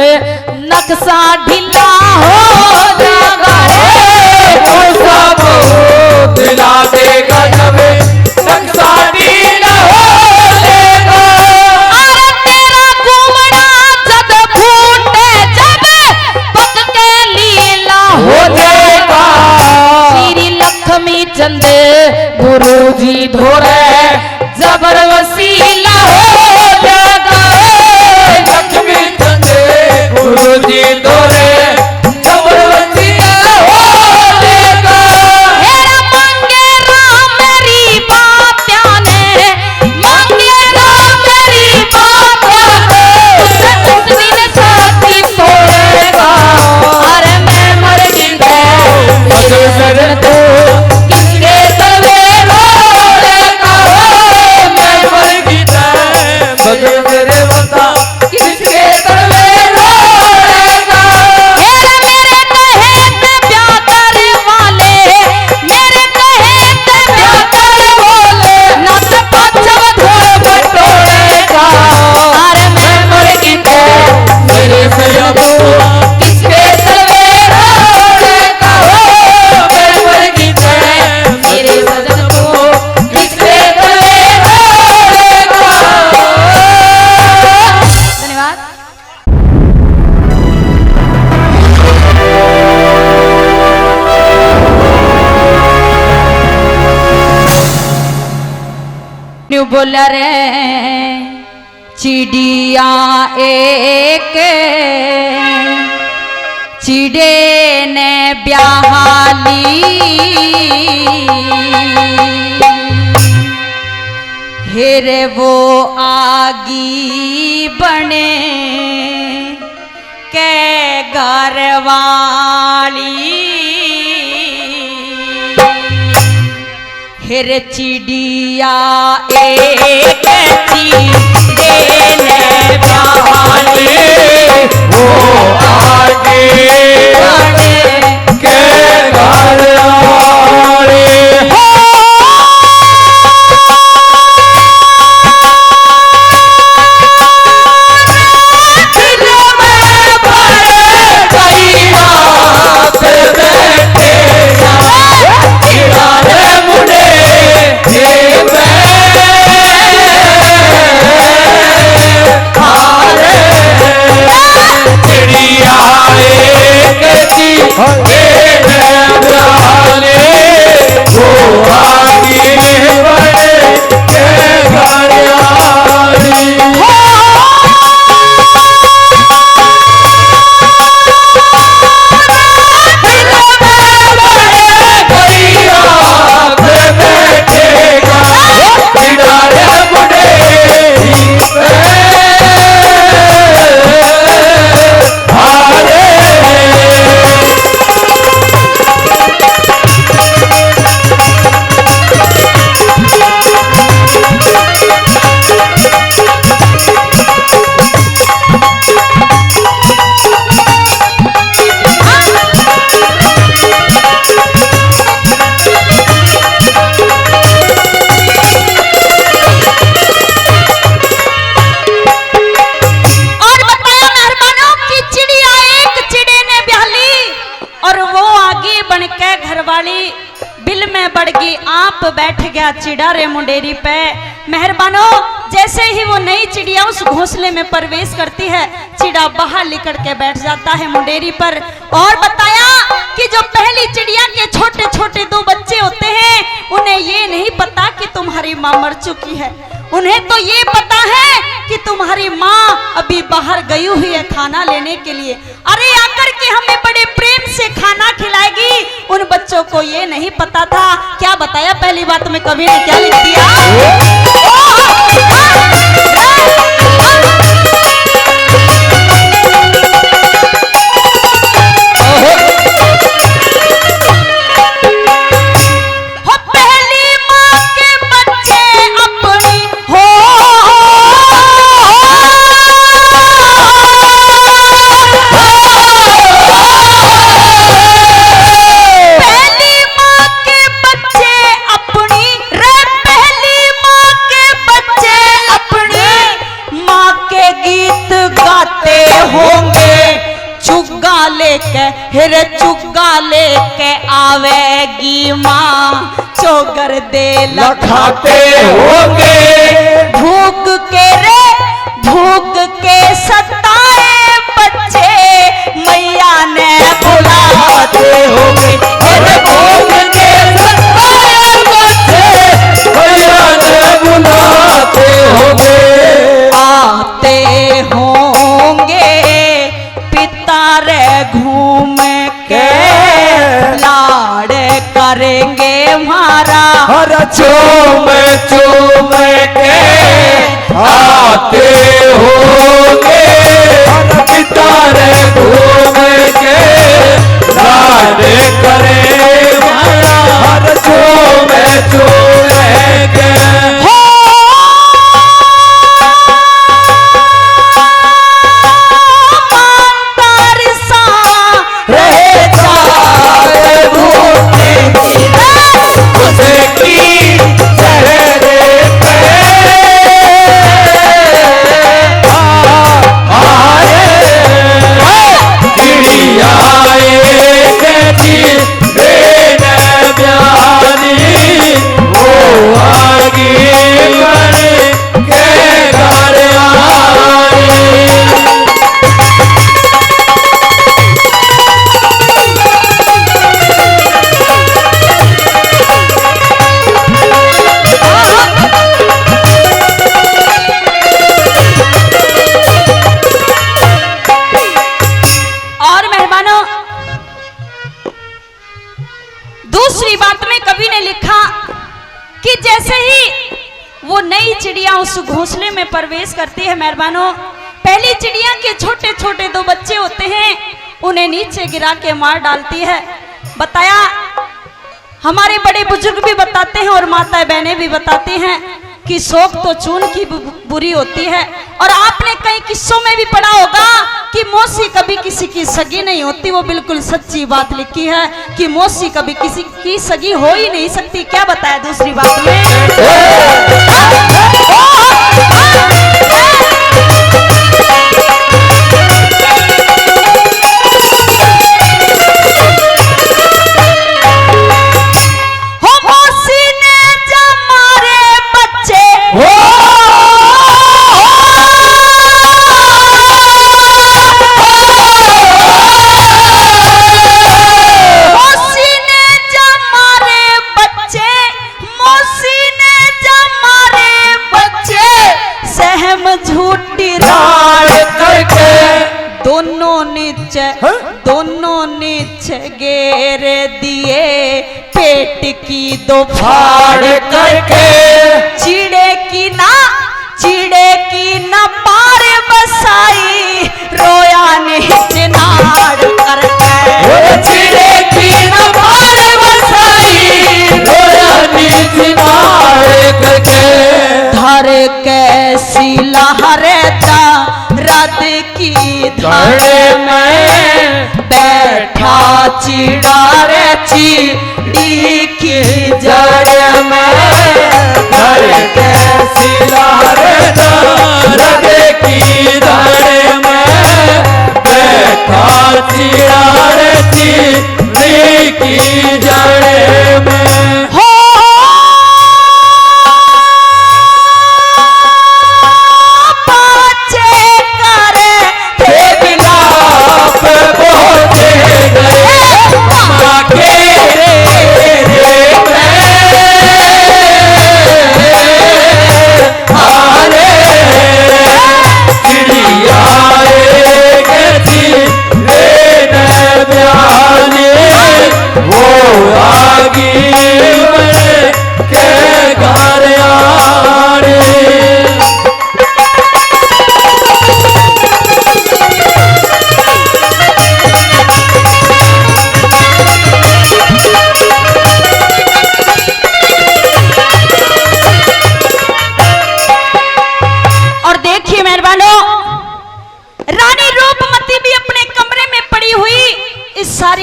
नक्शा ढीला हो जाएगा कौन सा बहू दिला देगा जब नक्शा ढीला हो जाएगा अरे तेरा घूमना जब फूटे जब पक के लीला हो जाएगा श्री लक्ष्मी चंद गुरु जी धोरे जबर वसीला हो जाएगा लक्ष्मी चंदे गुरु जी दोरे जबरदस्ती हो जाएगा हेरा मांगे राम मेरी बात ने मांगे राम मेरी बात उस दिन साथी तोड़ेगा अरे मैं मर गई सजन तो किसके तवे रोएगा बोला रे चिड़िया एक चिड़े ने ब्याहाली फिर वो आगी बने के घर वाली फिर चिड़िया एक चिड़े ने ब्याहाली वो आगे बने के घर वाले बैठ गया चिड़ा रे मुंडेरी पे। मेहरबानो जैसे ही वो नई चिड़िया उस घोंसले में प्रवेश करती है, चिड़ा बाहर निकल के बैठ जाता है मुंडेरी पर। और बताया कि जो पहली चिड़िया के छोटे छोटे 2 बच्चे होते हैं, उन्हें ये नहीं पता कि तुम्हारी माँ मर चुकी है। उन्हें तो ये पता है कि तुम्हारी माँ अभी बाहर गई हुई है खाना लेने के लिए। अरे आकर के हमें बड़े प्रेम से खाना खिलाएगी। उन बच्चों को ये नहीं पता था। क्या बताया पहली बात में कवि ने क्या लिख दिया? फिर चुग्गा लेके आवेगी माँ, चोगर दे लखाते होंगे। भूख के रे भूख के सताए बच्चे मैया ने बुलाते होंगे। अरे भूख के सताए बच्चे मैया ने बुलाते होंगे। आते होंगे पिता रे घूम के लाड़ करेंगे हमारा। हर चूम चूम के आते होंगे। हर पितारे घूम के लाड़ करे हमारा। हर चूम चूम के उस घोंसले में प्रवेश करती है मेहरबानों। पहली चिड़िया के छोटे छोटे 2 बच्चे होते हैं, उन्हें नीचे गिरा के मार डालती है। बताया, हमारे बड़े बुजुर्ग भी बताते हैं और माता बहनें भी बताती हैं कि शौक तो चून की बुरी होती है। और आपने कई किस्सों में भी पढ़ा होगा कि मौसी कभी किसी की सगी नहीं होती। वो बिल्कुल सच्ची बात लिखी है कि मौसी कभी किसी की सगी हो ही नहीं सकती। क्या बताया दूसरी बात में? दोनों नीचे गेर दिए पेट की 2 फाड़ करके। चिड़े की ना पार बसाई रोया नीचे नाड़ करके। चिड़े की ना पार बसाई रोया नीचे नाड़ करके। धर कैसी लहरता रात की धड़ में बैठा चिड़ा रे चिड़ी की जड़ में। धर कैसी लहरता रात की धड़ में बैठा चिड़ा रे चिड़ी की जड़ में। हो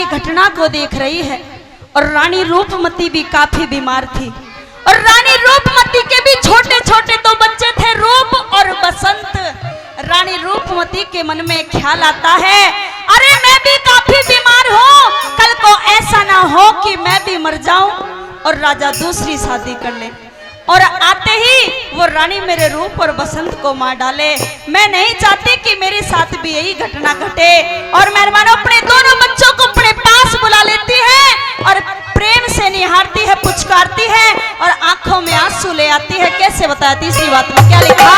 घटना को देख रही है और रानी रूपमती भी काफी बीमार थी। और रानी रूपमती के भी छोटे छोटे 2 बच्चे थे, रूप और बसंत। रानी रूपमती के मन में ख्याल आता है, अरे मैं भी काफी बीमार हूँ, कल को ऐसा ना हो कि मैं भी मर जाऊं और राजा दूसरी शादी कर ले और आते ही वो रानी मेरे रूप और बसंत को मार डाले। मैं नहीं चाहती कि मेरे साथ भी यही घटना घटे। और मेहरबानों अपने दोनों बच्चों को अपने पास बुला लेती है और प्रेम से निहारती है, पुचकारती है और आंखों में आंसू ले आती है। कैसे बताया तीसरी बात में क्या लिखा?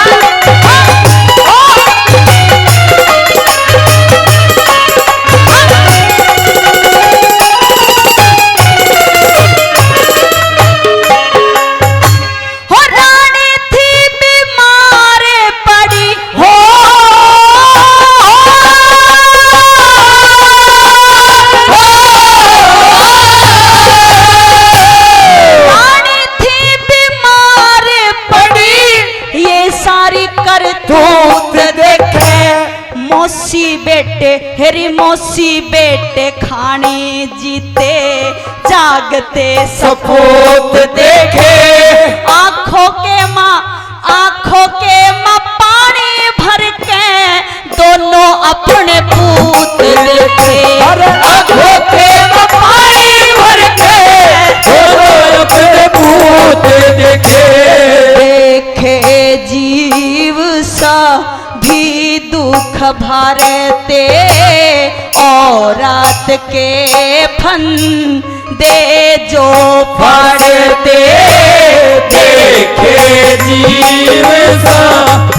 हेरी मौसी बेटे खाने जीते जागते सपूत देखे। आंखों के माँ पानी भर के दोनों अपने पूत देखे। आंखों के माँ पानी भर के दोनों अपने पूत देखे। देखे जीव सा भी दुख भारते और रात के फन दे जो पड़ते। देखे जीव सा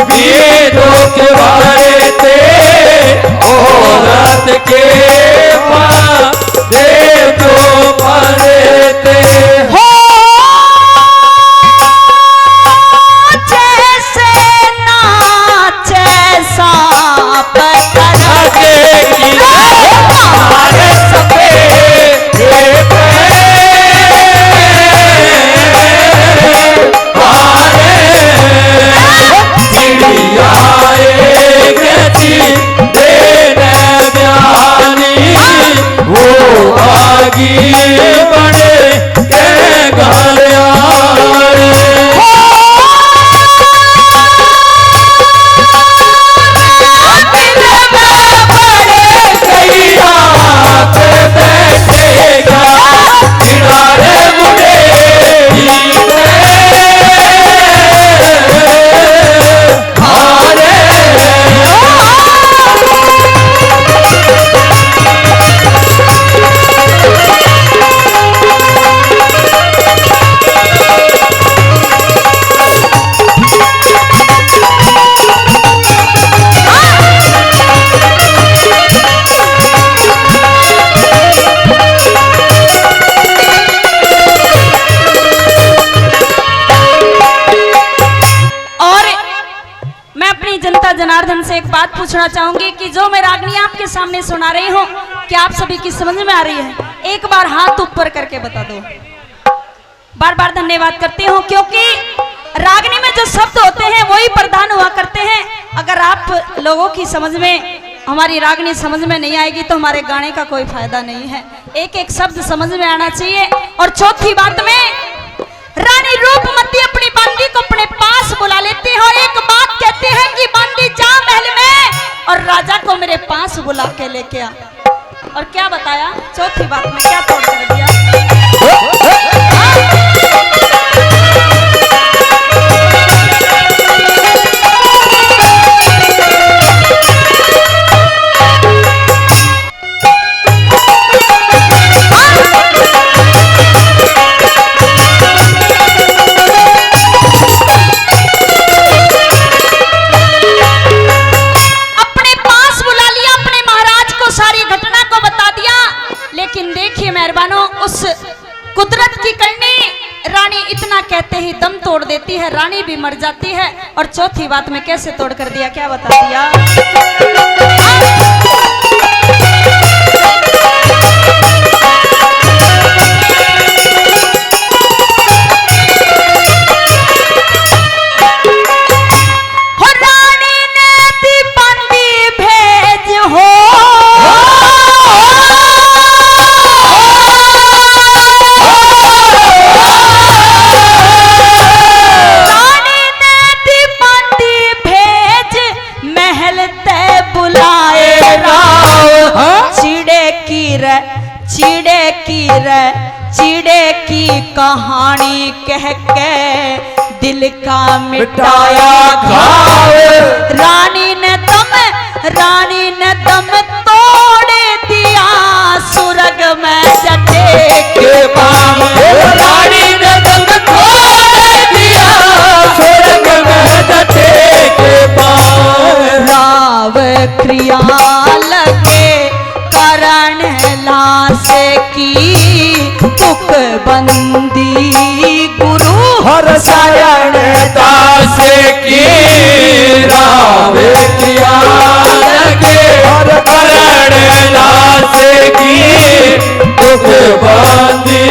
भी दुख भारते और रात के फन दे जो पड़ते। हो जैसे मर्दानंद से एक बात पूछना चाहूंगी कि जो मैं रागनी आपके सामने सुना रही हूँ, क्या आप सभी की समझ में आ रही है? एक बार हाथ ऊपर करके बता दो। बार बार धन्यवाद करती हूँ, क्योंकि रागनी में जो शब्द होते हैं वही प्रधान हुआ करते हैं। अगर आप लोगों की समझ में हमारी रागनी समझ में नहीं आएगी तो हमारे गाने का कोई फायदा नहीं है। एक एक शब्द समझ में आना चाहिए। और चौथी बात में, रानी रूपमती अपनी बांदी को अपने पास बुला लेती है और एक बात कहती है कि बांदी जा महल में और राजा को मेरे पास बुला के लेके आ। और क्या बताया चौथी बात में, क्या तोड़ कर दिया? कुदरत की करनी, रानी इतना कहते ही दम तोड़ देती है, रानी भी मर जाती है। और चौथी बात में कैसे तोड़ कर दिया, क्या बता दिया? चिड़े की कहानी कह के दिल का मिटाया घाव, रानी ने दम तोड़ दिया सुरग में जटे के पाम, रानी ने दम तोड़ दिया सुरग में जटे के पाम। राव क्रिया लगे करण लाश की तुक बंदी गुरु हर शरण दास की, राव किया लगे हर करण दास की तुक बंदी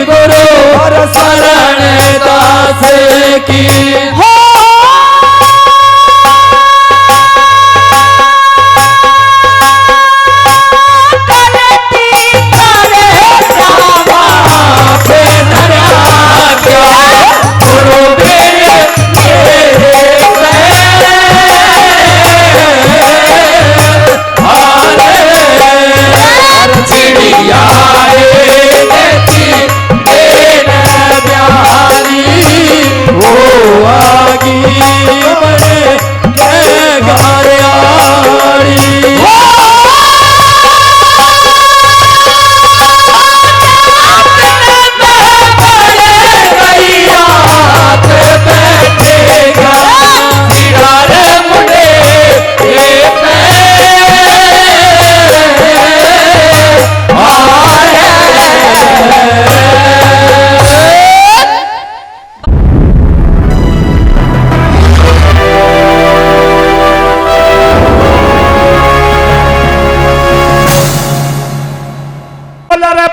गुरु हर शरण दास की। हो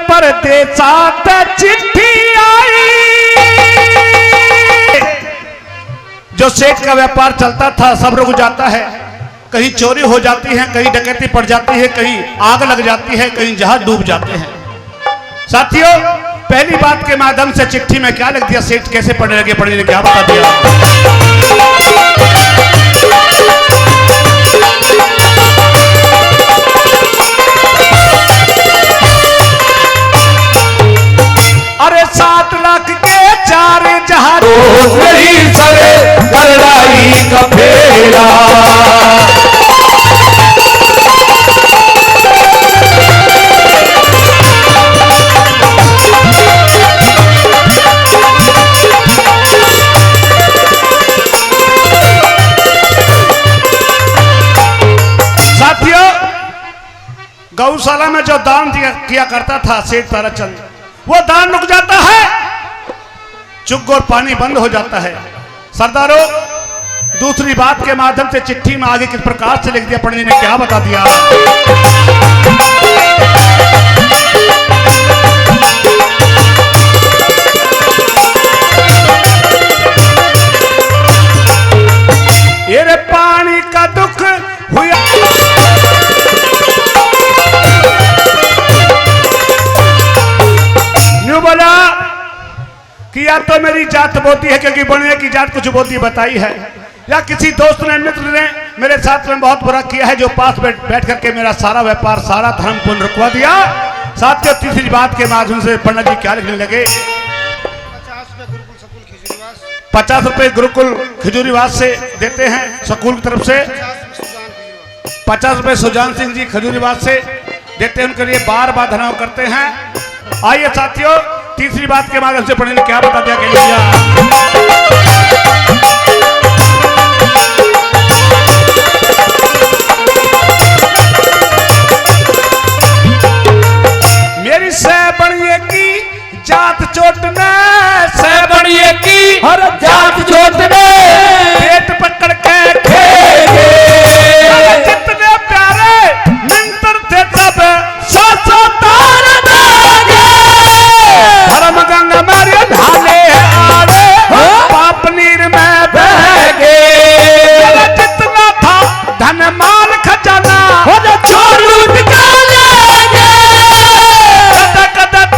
परदेसात चिट्ठी आई, जो सेठ का व्यापार चलता था सब रुक जाता है। कहीं चोरी हो जाती है, कहीं डकैती पड़ जाती है, कहीं आग लग जाती है, कहीं जहाज डूब जाते हैं। साथियों, पहली बात के माध्यम से चिट्ठी में क्या लिख दिया, सेठ कैसे पढ़ने लगे, पढ़ने ने क्या बता दिया। अरे 7 लाख के 4 जहाज सरे लड़ाई का फेरा, साथियों, गौशाला में जो दान किया करता था सेठ ताराचंद, वो दान रुक जाता है, चुग और पानी बंद हो जाता है। सरदारों, दूसरी बात के माध्यम से चिट्ठी में आगे किस प्रकार से लिख दिया, पंडित ने क्या बता दिया। ये रे पानी का दुख हुआ, न्यू बोला कि या तो मेरी जात बोती है, क्योंकि बनिया की जात कुछ बोती बताई है, या किसी दोस्त ने मित्र ने मेरे साथ में बहुत बुरा किया है, जो पास बैठ करके मेरा सारा व्यापार सारा धर्म पुण्य रुकवा दिया। साथियों, तीसरी बात के माध्यम से पंडित जी क्या लिखने लगे, 50 रुपए गुरुकुल खजूरीवास से देते हैं, स्कूल की तरफ से 50 रुपए सुजान सिंह जी खजूरीवास से देते हैं, उनके लिए बार बार धन्यवाद करते हैं। आइए साथियों, तीसरी बात के माध्यम से पंडित ने क्या बता दिया कि मेरी सैबणिए की जात चोटने, सैबणिए की हर जात चोटने, पेट पकड़ के खेगे, जितने प्यारे मिंटर थे सब सो तार देंगे, धर्म गंगा मारे ढाले आवे, पाप नीर में बहेगे, जितना था धन माल खजाना छोड़ू निकालेंगे, कदत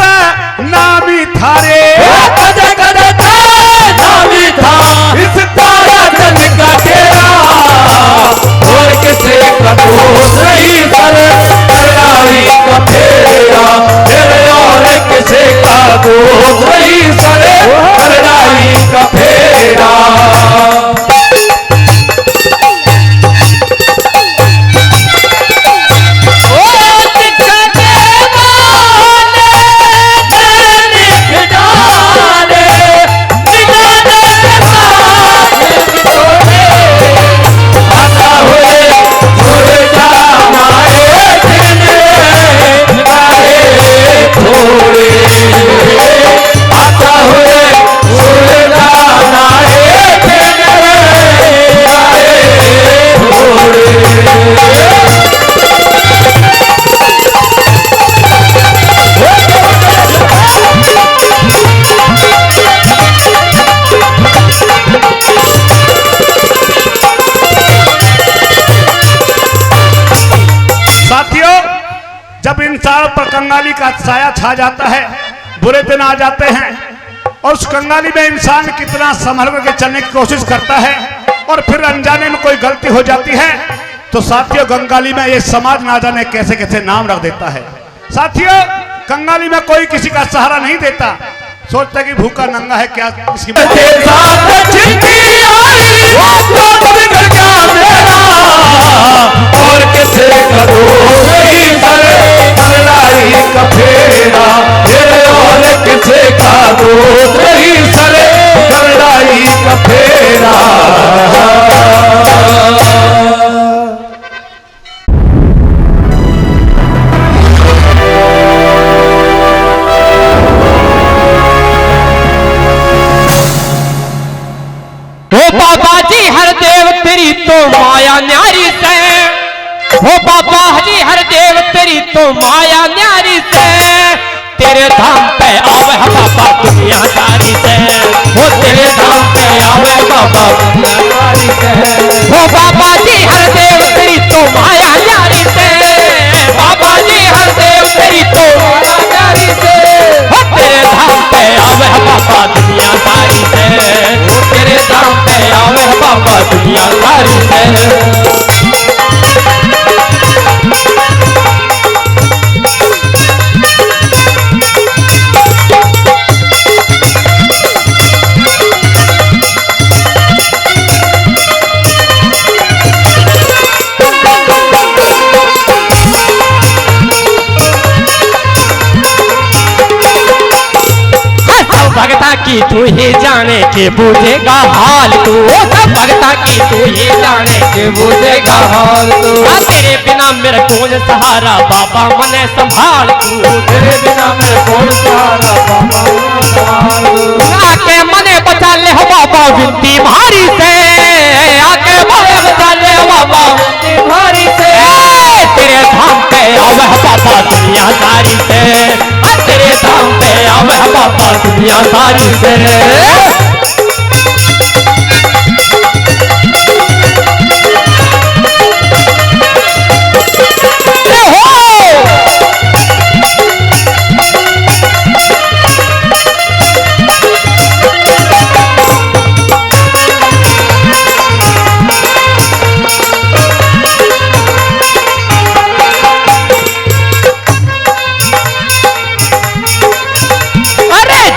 नामी थारे, कदत नामी था इस तारा जन का तेरा, और किसे कदोस नहीं सर करारी का फेरा, तेरे और किसे का दोष नहीं सर करारी का फेरा। जब इंसान पर कंगाली का साया छा जाता है, बुरे दिन आ जाते हैं, और उस कंगाली में इंसान कितना संभल करके चलने की कोशिश करता है, और फिर अनजाने में कोई गलती हो जाती है, तो साथियों कंगाली में ये समाज ना जाने कैसे कैसे नाम रख देता है। साथियों, कंगाली में कोई किसी का सहारा नहीं देता, सोचता कि भूखा नंगा है, क्या इसकी और किसे करो नहीं सरे करारी का फेरा, ये और किसे का दोष नहीं सरे करारी का फेरा। बाबा जी हर देव तेरी तो माया न्यारी से, हो बाबा जी हर देव तेरी तो माया न्यारी से, तेरे धाम पे आवे बाबा दुनियादारी से, हो तेरे धाम पे आवे बाबा दुनियादारी से, हो बाबा जी हर देव तेरी तो माया न्यारी से, बाबा जी हर देव तेरी तो माया न्यारी से, हो तेरे धाम पे आवे बाबा दुनियादारी से, तेरे धाम पे आवे बाबा दुनियादारी से। भगता की तू ही जाने के बूझेगा हाल तू, भगता की तू ही जाने के बूझेगा हाल तू, तेरे बिना मेरा कौन सहारा बाबा मने संभाल तू, तेरे बिना मेरा कौन सहारा बाबा मने संभाल तू, आके मने बचा ले हो बाबा विनती भारी से, आके भावे बजाने बाबा भारी से तेरे धाम पे आवे बाबा दुनिया सारी से तेरे धाम पे आवे बाबा दुनिया सारी से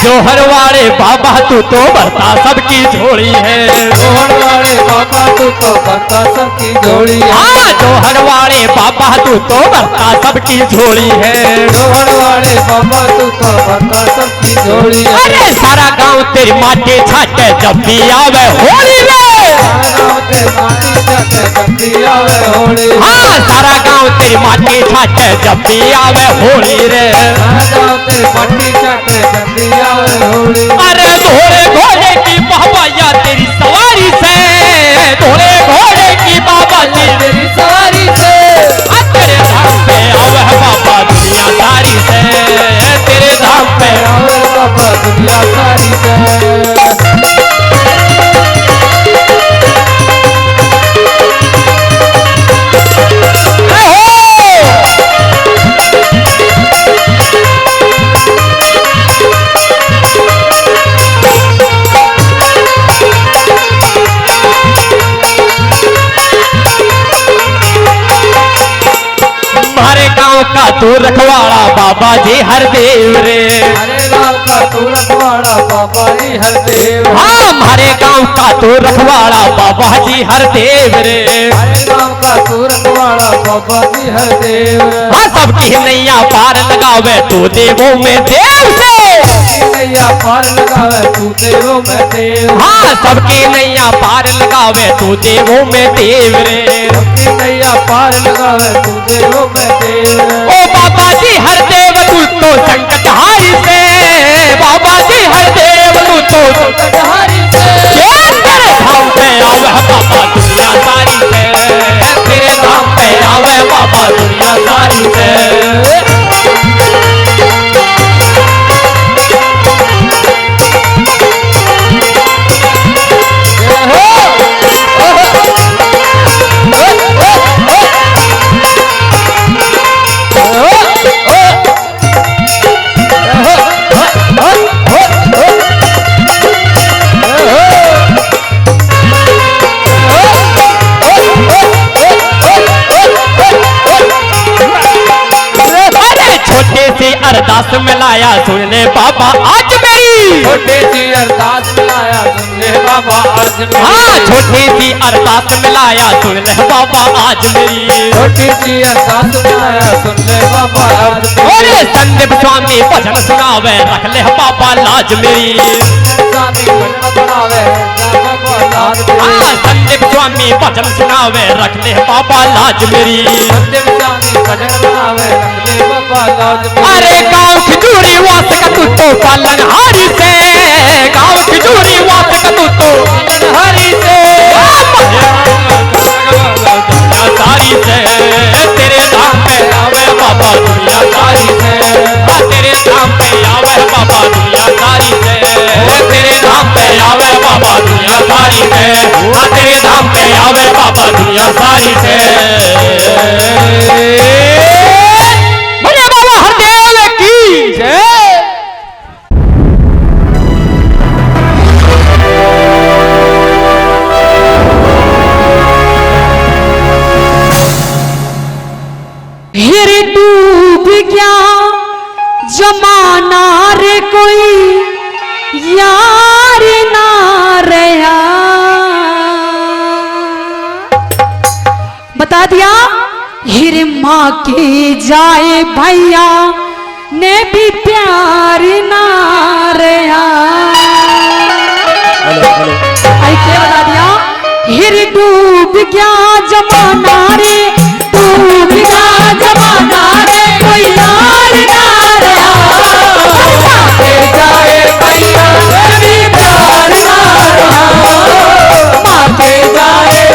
जोहर वाले बाबा तू तो भरता सबकी झोली है जोहर वाले बाबा तू तो भरता सबकी झोली है हाँ जोहर वाले बाबा तू तो भरता सबकी झोली है जोहर वाले बाबा तू तो भरता सबकी झोली है अरे सारा गांव तेरी माटी छाटे जब भी आवे होली में हाँ सारा गांव तेरी माटी छाटे जब भी आवे होली रे अरे घोड़े घोड़े की बाबा तेरी सवारी से घोड़े घोड़े की बाबा तेरी सवारी से तेरे धाम पे आवे बाबा दुनिया सारी से तेरे धाम पे आवे बाबा दुनिया सारी से का तू रखवाड़ा बाबा जी हरदेव रे हरे गाँव का तू रखवाड़ा बाबा जी हरदेव हाँ हमारे गाँव का तू रखवाड़ा बाबा जी हरदेव रे हरे गाँव का तू रखवाड़ा बाबा जी हरदेव हाँ सबकी नैया पार लगावे तू देवों में देव से नैया पार लगावे तू देवों में देव हाँ सबकी नैया पार लगावे तू देवों में देव रे सबकी नैया पार लगावे तू देवों में देव ओ बाबा जी हरदेव तू तो संकट हारी से बाबा जी हरदेव तू तो संकट हारी से तेरे धाम पे आवे बाबा दुनिया सारी से तेरे धाम पे आवे बाबा दुनिया सारी से अरदास मिलाया सुन ले बाबा आज मेरी छोटे सी अरदास मिलाया सुन ले बाबा आज मेरी हाँ छोटी सी अरदास मिलाया सुन ले बाबा आज मेरी छोटी सी अरदास मिलाया सुन ले बाबा आज मेरी अरे संदीप स्वामी भजन सुनावे रख ले बाबा लाज मेरी हाँ संदीप स्वामी भजन सुनावे रख ले बाबा लाज मेरी अरे गाँव खिजूरी वास का तू तो पालन हारी से गाँव खिजूरी वास का तू तो हरी से सारी से तेरे धाम पे आवे बाबा दुनिया सारी से तेरे धाम पे आवे बाबा दुनिया सारी से तेरे धाम पे आवे बाबा दुनिया सारी से तेरे धाम पे आवे बाबा दुनिया सारी से हिर डूब गया जमाना रे कोई यार ना रहा बता दिया हिर माँ की जाए भैया ने भी प्यार ना रहा ऐसे बता दिया हिर डूब गया जमाना रे डूब गया जमाना रे कोई यार ना रहा जाए भैया भी प्यार ना रहा माँ के जाए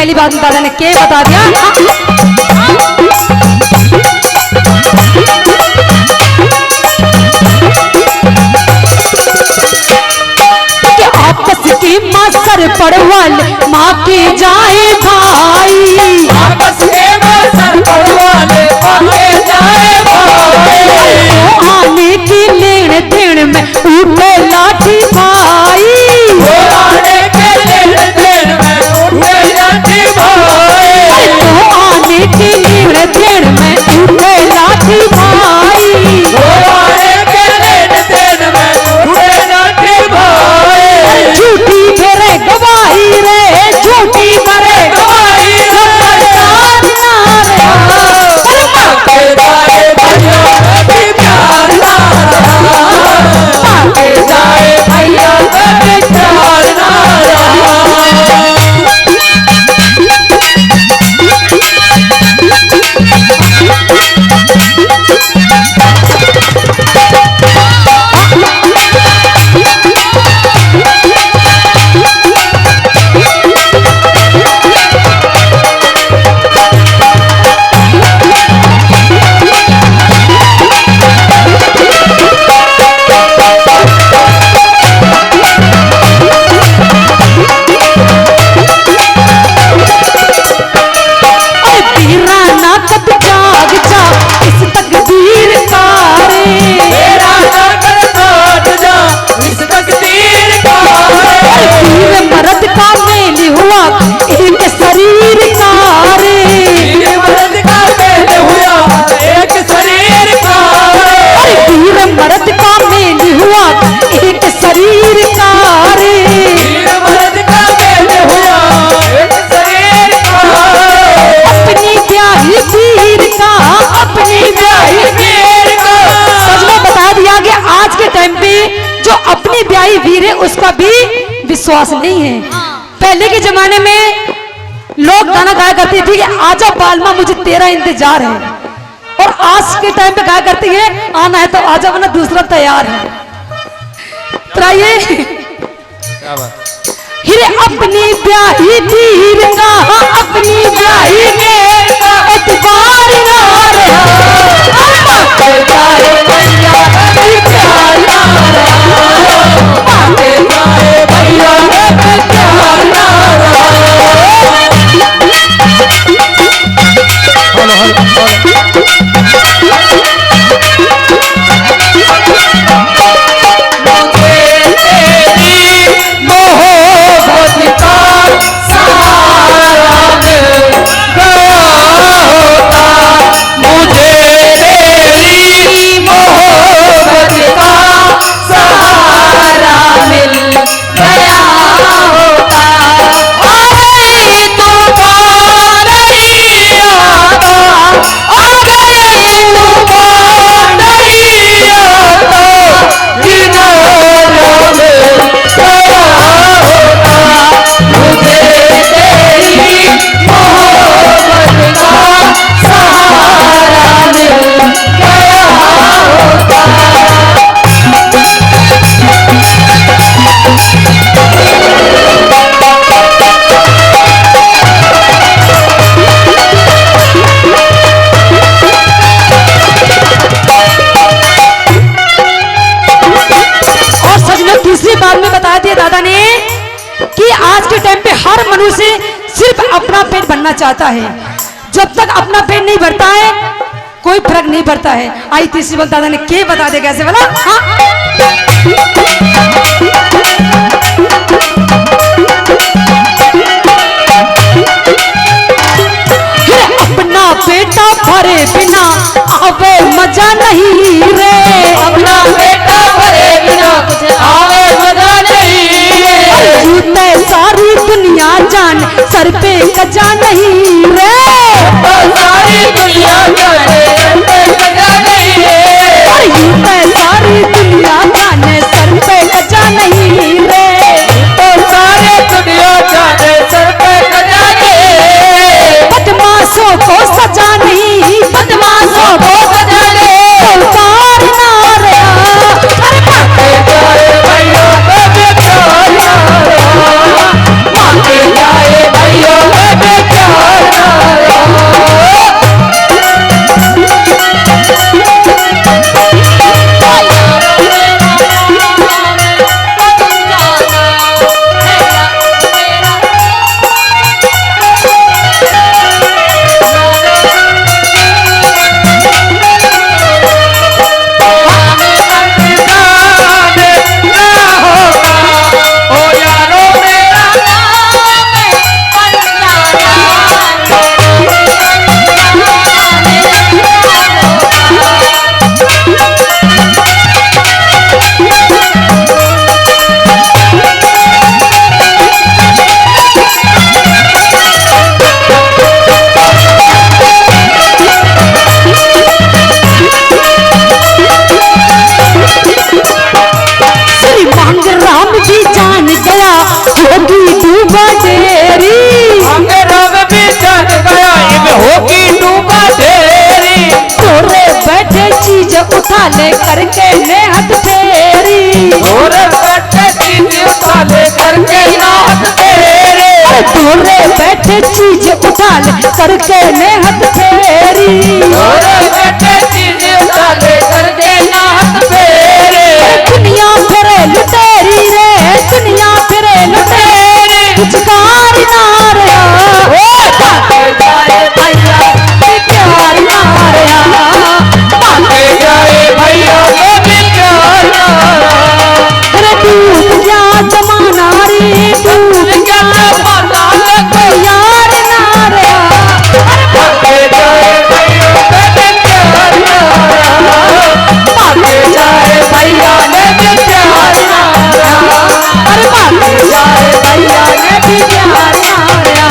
पहली बात दादा ने के बता दिया। कि आपस की माँ सर पड़वाल माँ के जाए भाई, आपस के में सर पड़वाले मांगे जाए भाई। तो आने की लेन देन में उठे लाठी भाई, वो आने के लेन देन में उठे लाठी भाई। तो आने की लेन देन में उठे लाठी भाई। वो आने के लेन देन में उठे लाठी भाई। झूठी मेरे गवाही रे, झूठी मेरे गवाही रे, प्यार ना रे। के जाए भैया कभी प्यार ना रहा, के जाए भैया कभी प्यार ना रहा। वीर है उसका भी विश्वास नहीं है। पहले के जमाने में लोग गाना गाया करते थे कि आजा बालमा मुझे तेरा इंतजार है, और आज के टाइम पे गाया करती है आना है तो आजा वरना दूसरा तैयार है। तो आइए हिरे अपनी ब्याही तीर का, अपनी ब्याही में एतबार ना रहा, मनुष्य सिर्फ अपना पेट भरना चाहता है। जब तक अपना पेट नहीं भरता है कोई फर्क नहीं पड़ता है। आई तीसरी बात दादा ने क्या बता दे कैसे बोला। हाँ? अपना बेटा भरे बिना आवे मजा नहीं रे, अपना बेटा भरे बिना कुछ आवे मजा नहीं रे। झूठे सारी दुनिया जान सर पे कजा नहीं रे, तो सारी दुनिया जाने सर पे कजा नहीं रे। झूठे सारी दुनिया जाने सर पे कजा नहीं रे, तो सारी दुनिया जाने सर पे कजा नहीं। बदमाशों को सजा नहीं, बदमाशों को सजा नहीं, उतार ना रे। मांगे जाए भैया कभी प्यार ना रहा, मांगे जाए भैया कभी उठा ले करके नेहत फेरी और बेटे चीज उठा ले करके नाहत फेरे दुनिया फिरे लुटेरी रे दुनिया फिरे लुटेरी कुछ कार ना रहा भागे जाए भैया प्यार ना रहा भागे जाए भैया ये भी प्यार ना अरे डूब जा जमाना रे डूब क्या जमाना लगे यार ना रहा भागे जाए भैया ये भी प्यार ना भागे जाए भैया ये भी प्यार ना अरे भागे जाए भैया ने भी प्यार ना रहा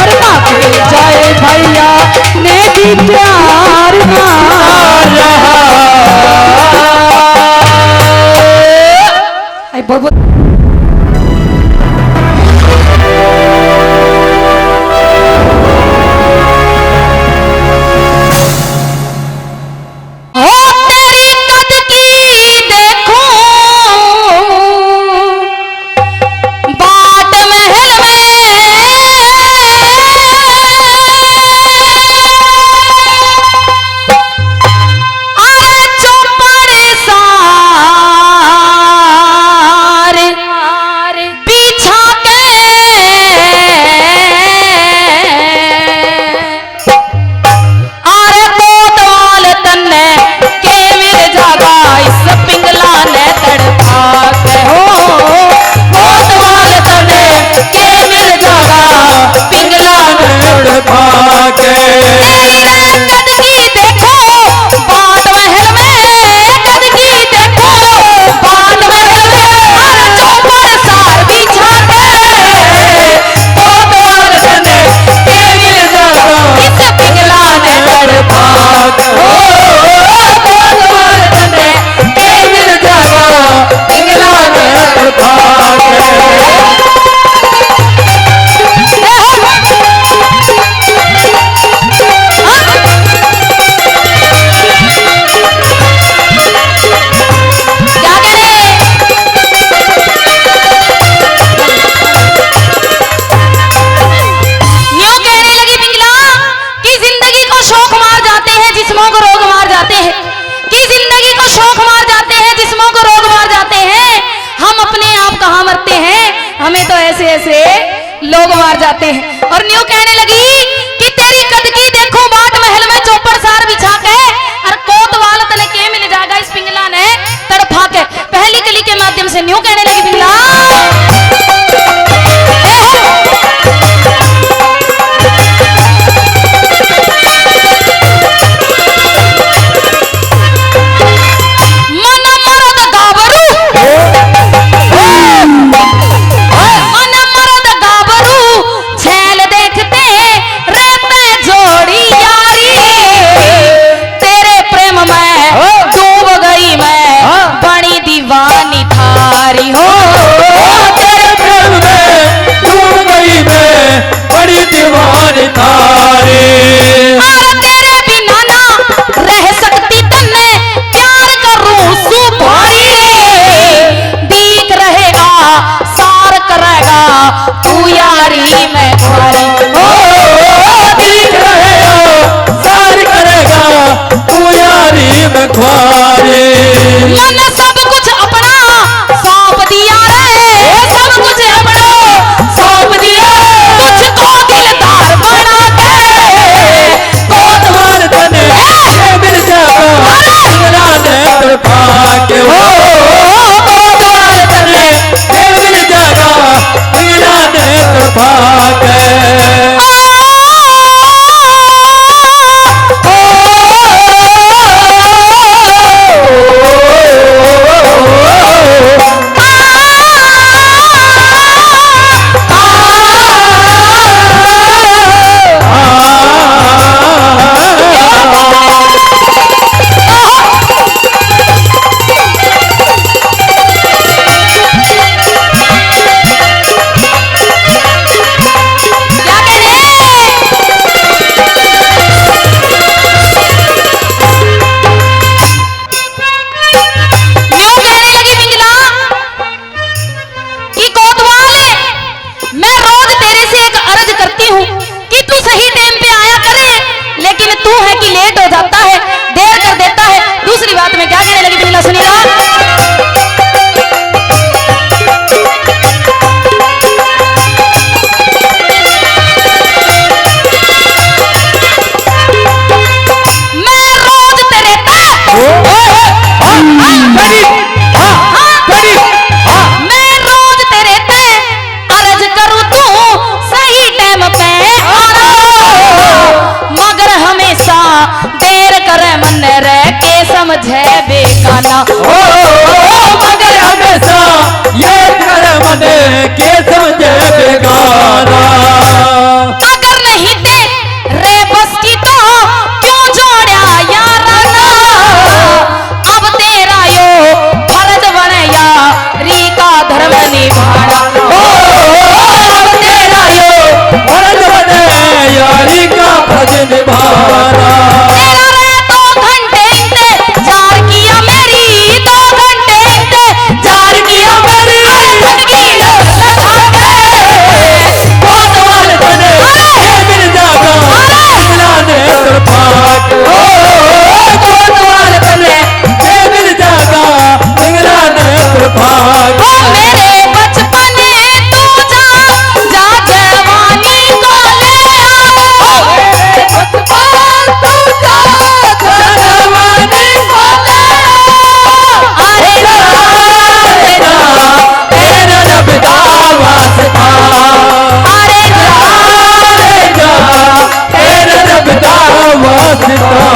अरे भागे जाए भैया ने भी प्यार ना आई बहुत ओ मगर हमेशा ये कर मन के समझे बेगाना। अगर नहीं दे रे बस की तो क्यों जोड़ा याराना, अब तेरा यो फर्ज बने यारी का धर्म निभाना। अब तेरा यो फर्ज बने यारी का फर्ज निभाना। तेरा रे 2 घंटे इंतजार किया मेरी, 2 घंटे इंतजार किया मेरी, जिंदगी कोतवाल बने मिल जागा पिंगला ने तरफाक। कोतवाल बने मिल जागा पिंगला ने तरफाक। ओ मेरे बचपने तू जा जा जवानी को ले आ, बचपन तू जा जवानी को ले आ। अरे तेरा रब का वास्ता, अरे तेरा रब का वास्ता।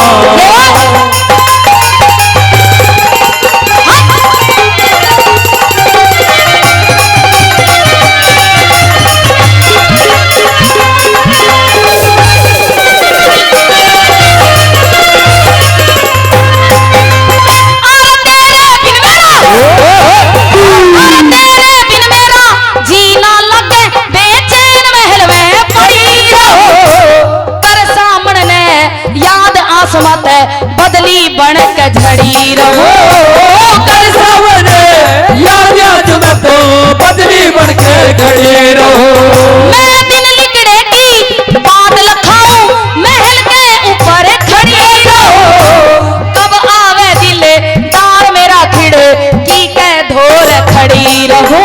तेरे बिन मेरा जीना लगे बेचैन महल में पड़ी रहो, कर सामने याद आसमत बदली बन के झड़ी रहो। कर सामने याद में तो बदली बन के खड़ी रहो। मैं दिन लिकड़े की बादल खाऊं महल के ऊपर खड़ी रहो, कब आवे दिले दार मेरा खिड़े की के धोर खड़ी रहो।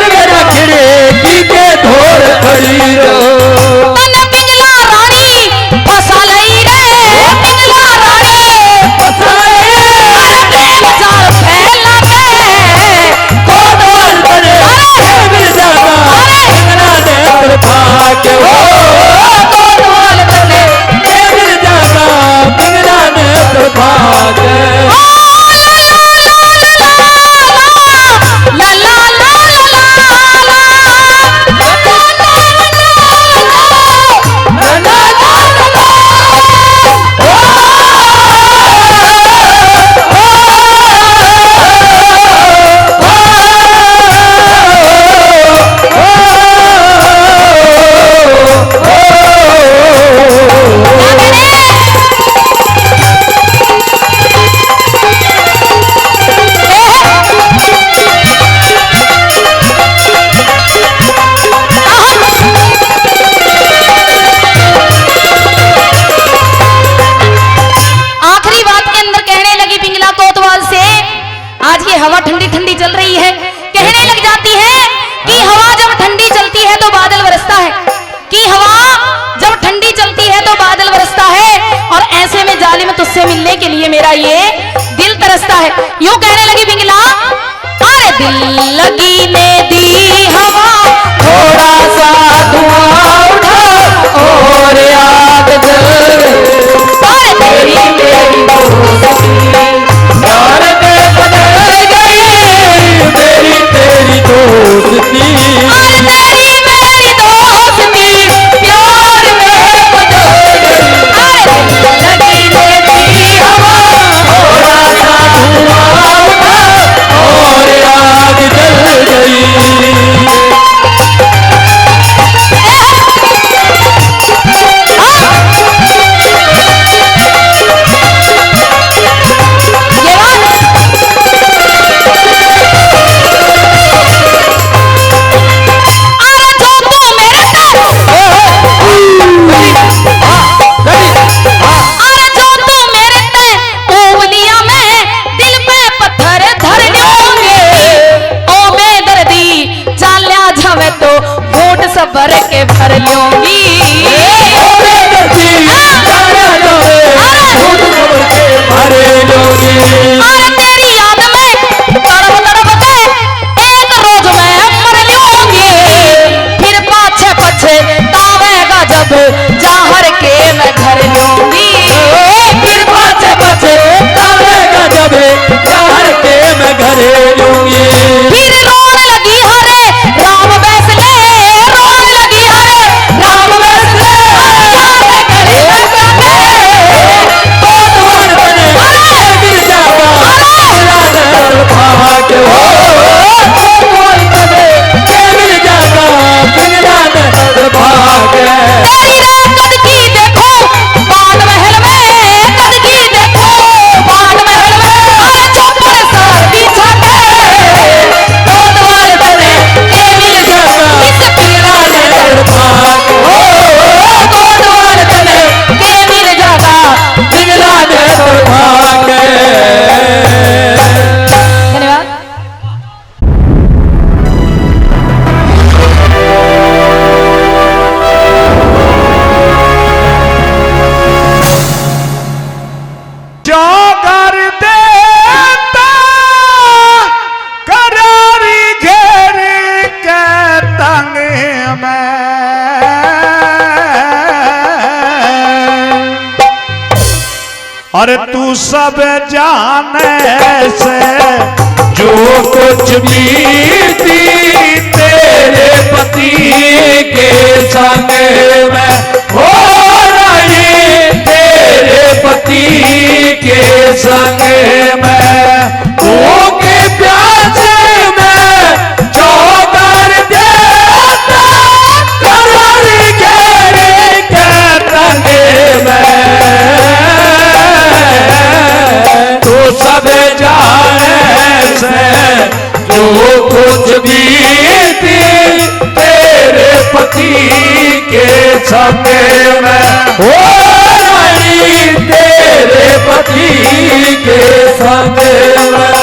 मेरा खिड़की के धोर खड़ी रहो। तन पिंगला रानी फसा लई रे, पिंगला रानी फसा लई रे, प्रेम जाल फैला के कोतवाल बने मिल जागा पिंगला ने तरफाक। कोतवाल बने मिल जागा पिंगला ने तरफाक। ला ला ला आखिरी बात के अंदर कहने लगी पिंगला कोतवाल से, आज ये हवा ठंडी ठंडी चल रही है, कहने लग जाती है कि हवा जब ठंडी चलती है तो बादल बरसता है, कि हवा जब ठंडी चलती है तो बादल बरसता है, और ऐसे में जालिम तुझसे मिलने के लिए मेरा ये दिल तरसता है। यूं कहने लगी पिंगला, अरे दिल लगी ने दी हवा थोड़ा सा धुआं उठा और याद जल और तेरी मेरी दोस्ती यार में बदल गई मेरी तेरी दोस्ती। और तेरी मेरी दोस्ती प्यार में बदल गई। अरे लगी ने दी हवा थोड़ा सा धुआं उठा और याद जल गई। भर के भर लूंगी और तेरी याद में तड़प तड़प के एक रोज मैं मर लूंगी, फिर पाछे पछे तावेगा जब जाहर के मैं घर लूंगी, फिर पाछे पछे और तू सब जाने से जो कुछ बीती तेरे पति के संग में हो रही, तेरे पति के संग में भूखे प्यासे में चौकर देता करारी घेरे के तंगे में। तो सब जाने से जो कुछ बीती तेरे पति के संग में हो रही, तेरे पति के संग में।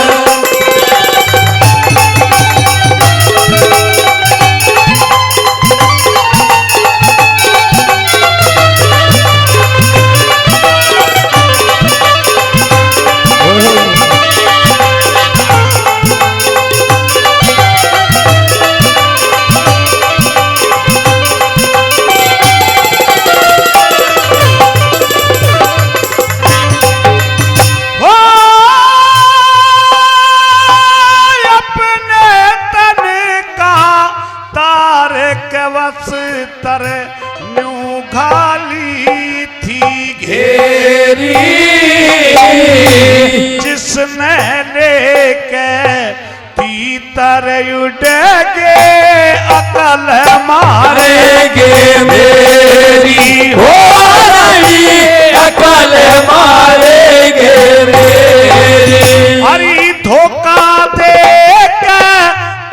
जिसने लेके तीतर उड़ेगे अकल मारेगे मेरी हो रही, अकल मारेगे मेरी। हरी धोखा दे के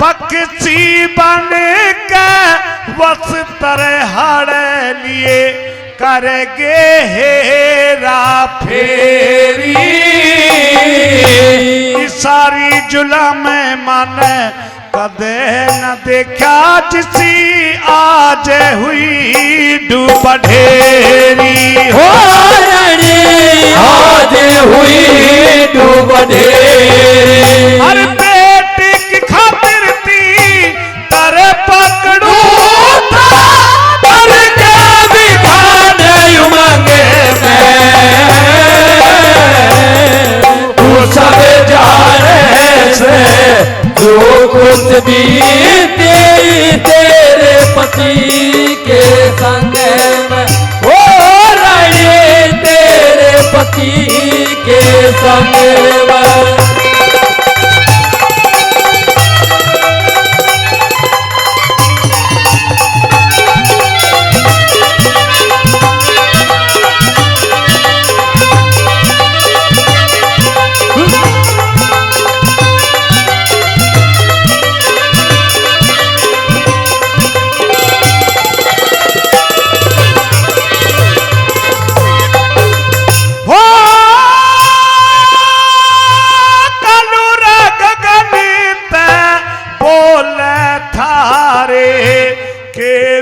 पक्षी बन के वस तरह हड़ लिए करेगे हेरा फेरी। सारी जुलम मन कदे न देखा जिसी आज हुई डूब ढेरी हो रही, आज हुई डूब ढेरी। हर बेटी की खातिर थी तेरे पकड़ू सब जाने से जो कुछ बीती तेरे पति के संग में हो रही, तेरे पति के संग में।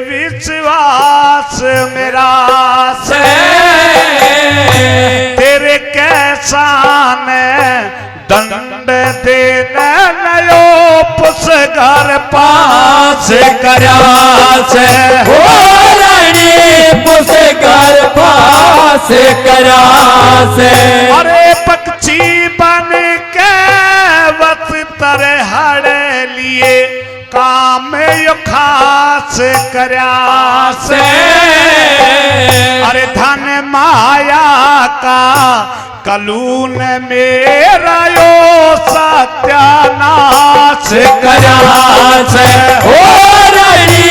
विश्वास मेरा से तेरे कैसान दंड देने नयो पुस घर पास करा से हो रही, पुस घर पास करा से। अरे पक्षी बन के वत तर हड़ लिए काम यो खास करया से। अरे धन माया का कलून मेरा यो सत्यानाश करया से हो रही,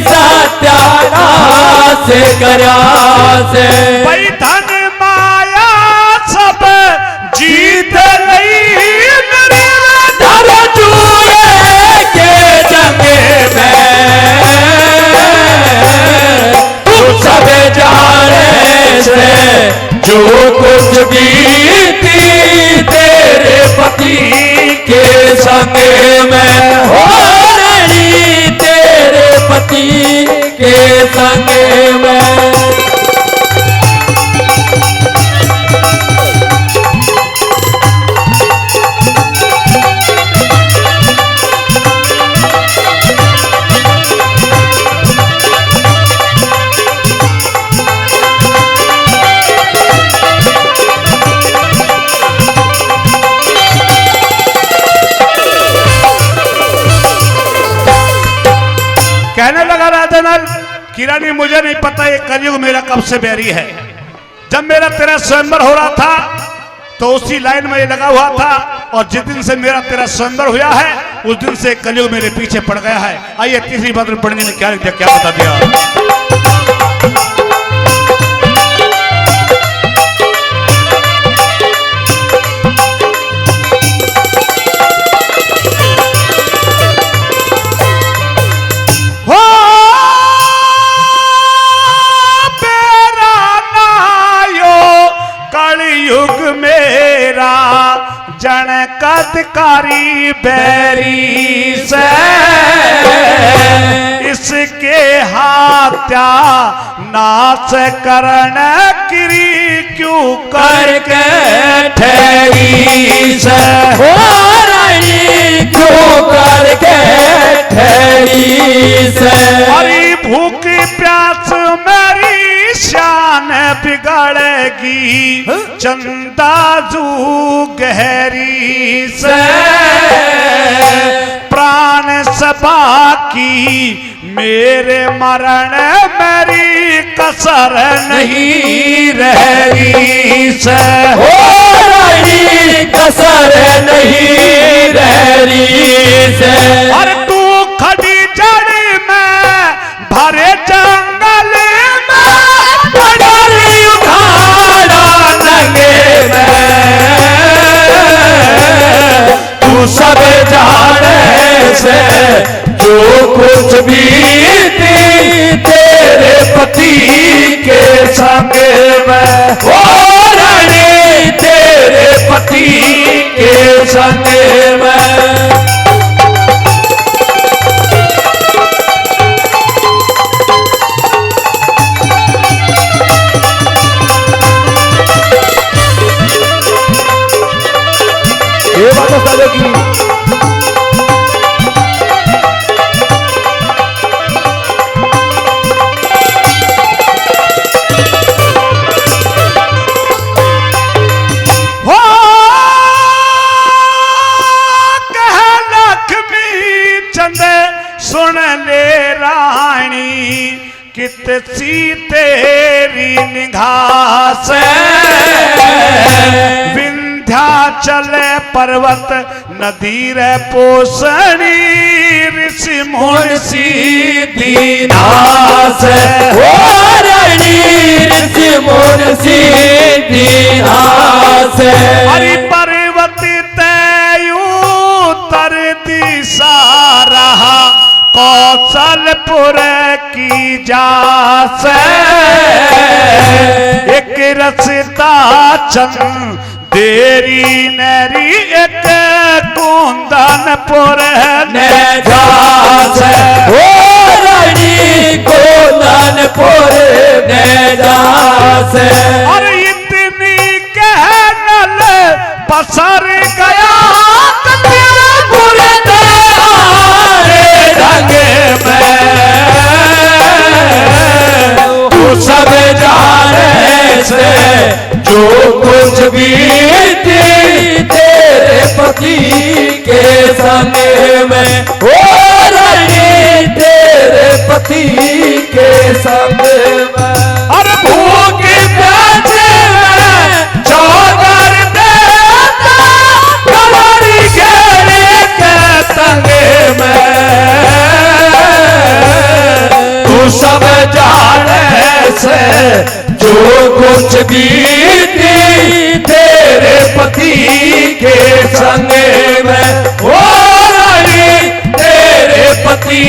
सत्यानाश करया से। भाई धन माया सब जीत नहीं मेरे धर चूहे के जंगे में तू सब जाने से जो कुछ बीती तेरे पति के संग में हो रही, तेरे पति के संग में। कि रानी मुझे नहीं पता ये कलयुग मेरा कब से बैरी है। जब मेरा तेरा स्वयंवर हो रहा था तो उसी लाइन में ये लगा हुआ था, और जिस दिन से मेरा तेरा स्वयंवर हुआ है उस दिन से कलयुग मेरे पीछे पड़ गया है। आइए तीसरी बात में पढ़ने ने क्या लिख दिया, क्या बता दिया। जनकदकारी बैरी से इसके हात्या नाच करण किरी क्यों करके ठहरी से हो रानी क्यों करके ठहरी से। हरी भूखी प्यास मेरी शान बिगड़ेगी चंदाजू गहरी से। प्राण सभा की मेरे मरण मेरी कसर नहीं रही से। हो रही कसर नहीं रही से। और तू खड़ी जड़ में भरे जंगल डोरी उठाना नंगे में तू सब जाने से जो कुछ भी तेरे पति के संग में हो रानी तेरे पति के संग में। ये बात तो सालों की हो कह लक्ष्मी चंद सुन ले रानी कित सी तेरी निगाह से। विंध्याचल पर्वत नदी रे पोषणी ऋषि मुनि दीना से। हो रानी ऋषि मुनि दीना से। हरि पर्वत तयू तर दिशा रहा कौशलपुर की जा से। एक रसता चंद तेरी नरी एक कुंदनपुर ने जा से। हो रानी कुंदनपुर ने जा से। और इतनी कहनल पसर गया पूरे रंगे में तू सब जाने से जो कुछ भी तेरे पति के संग में हो रानी तेरे पति के संग में। और भूख प्यासे में चौगर देता कमरी घेरे के संग में तू सब जाने से जो कुछ भी तेरे पति के संग में हो रानी तेरे पति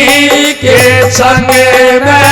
के संग में।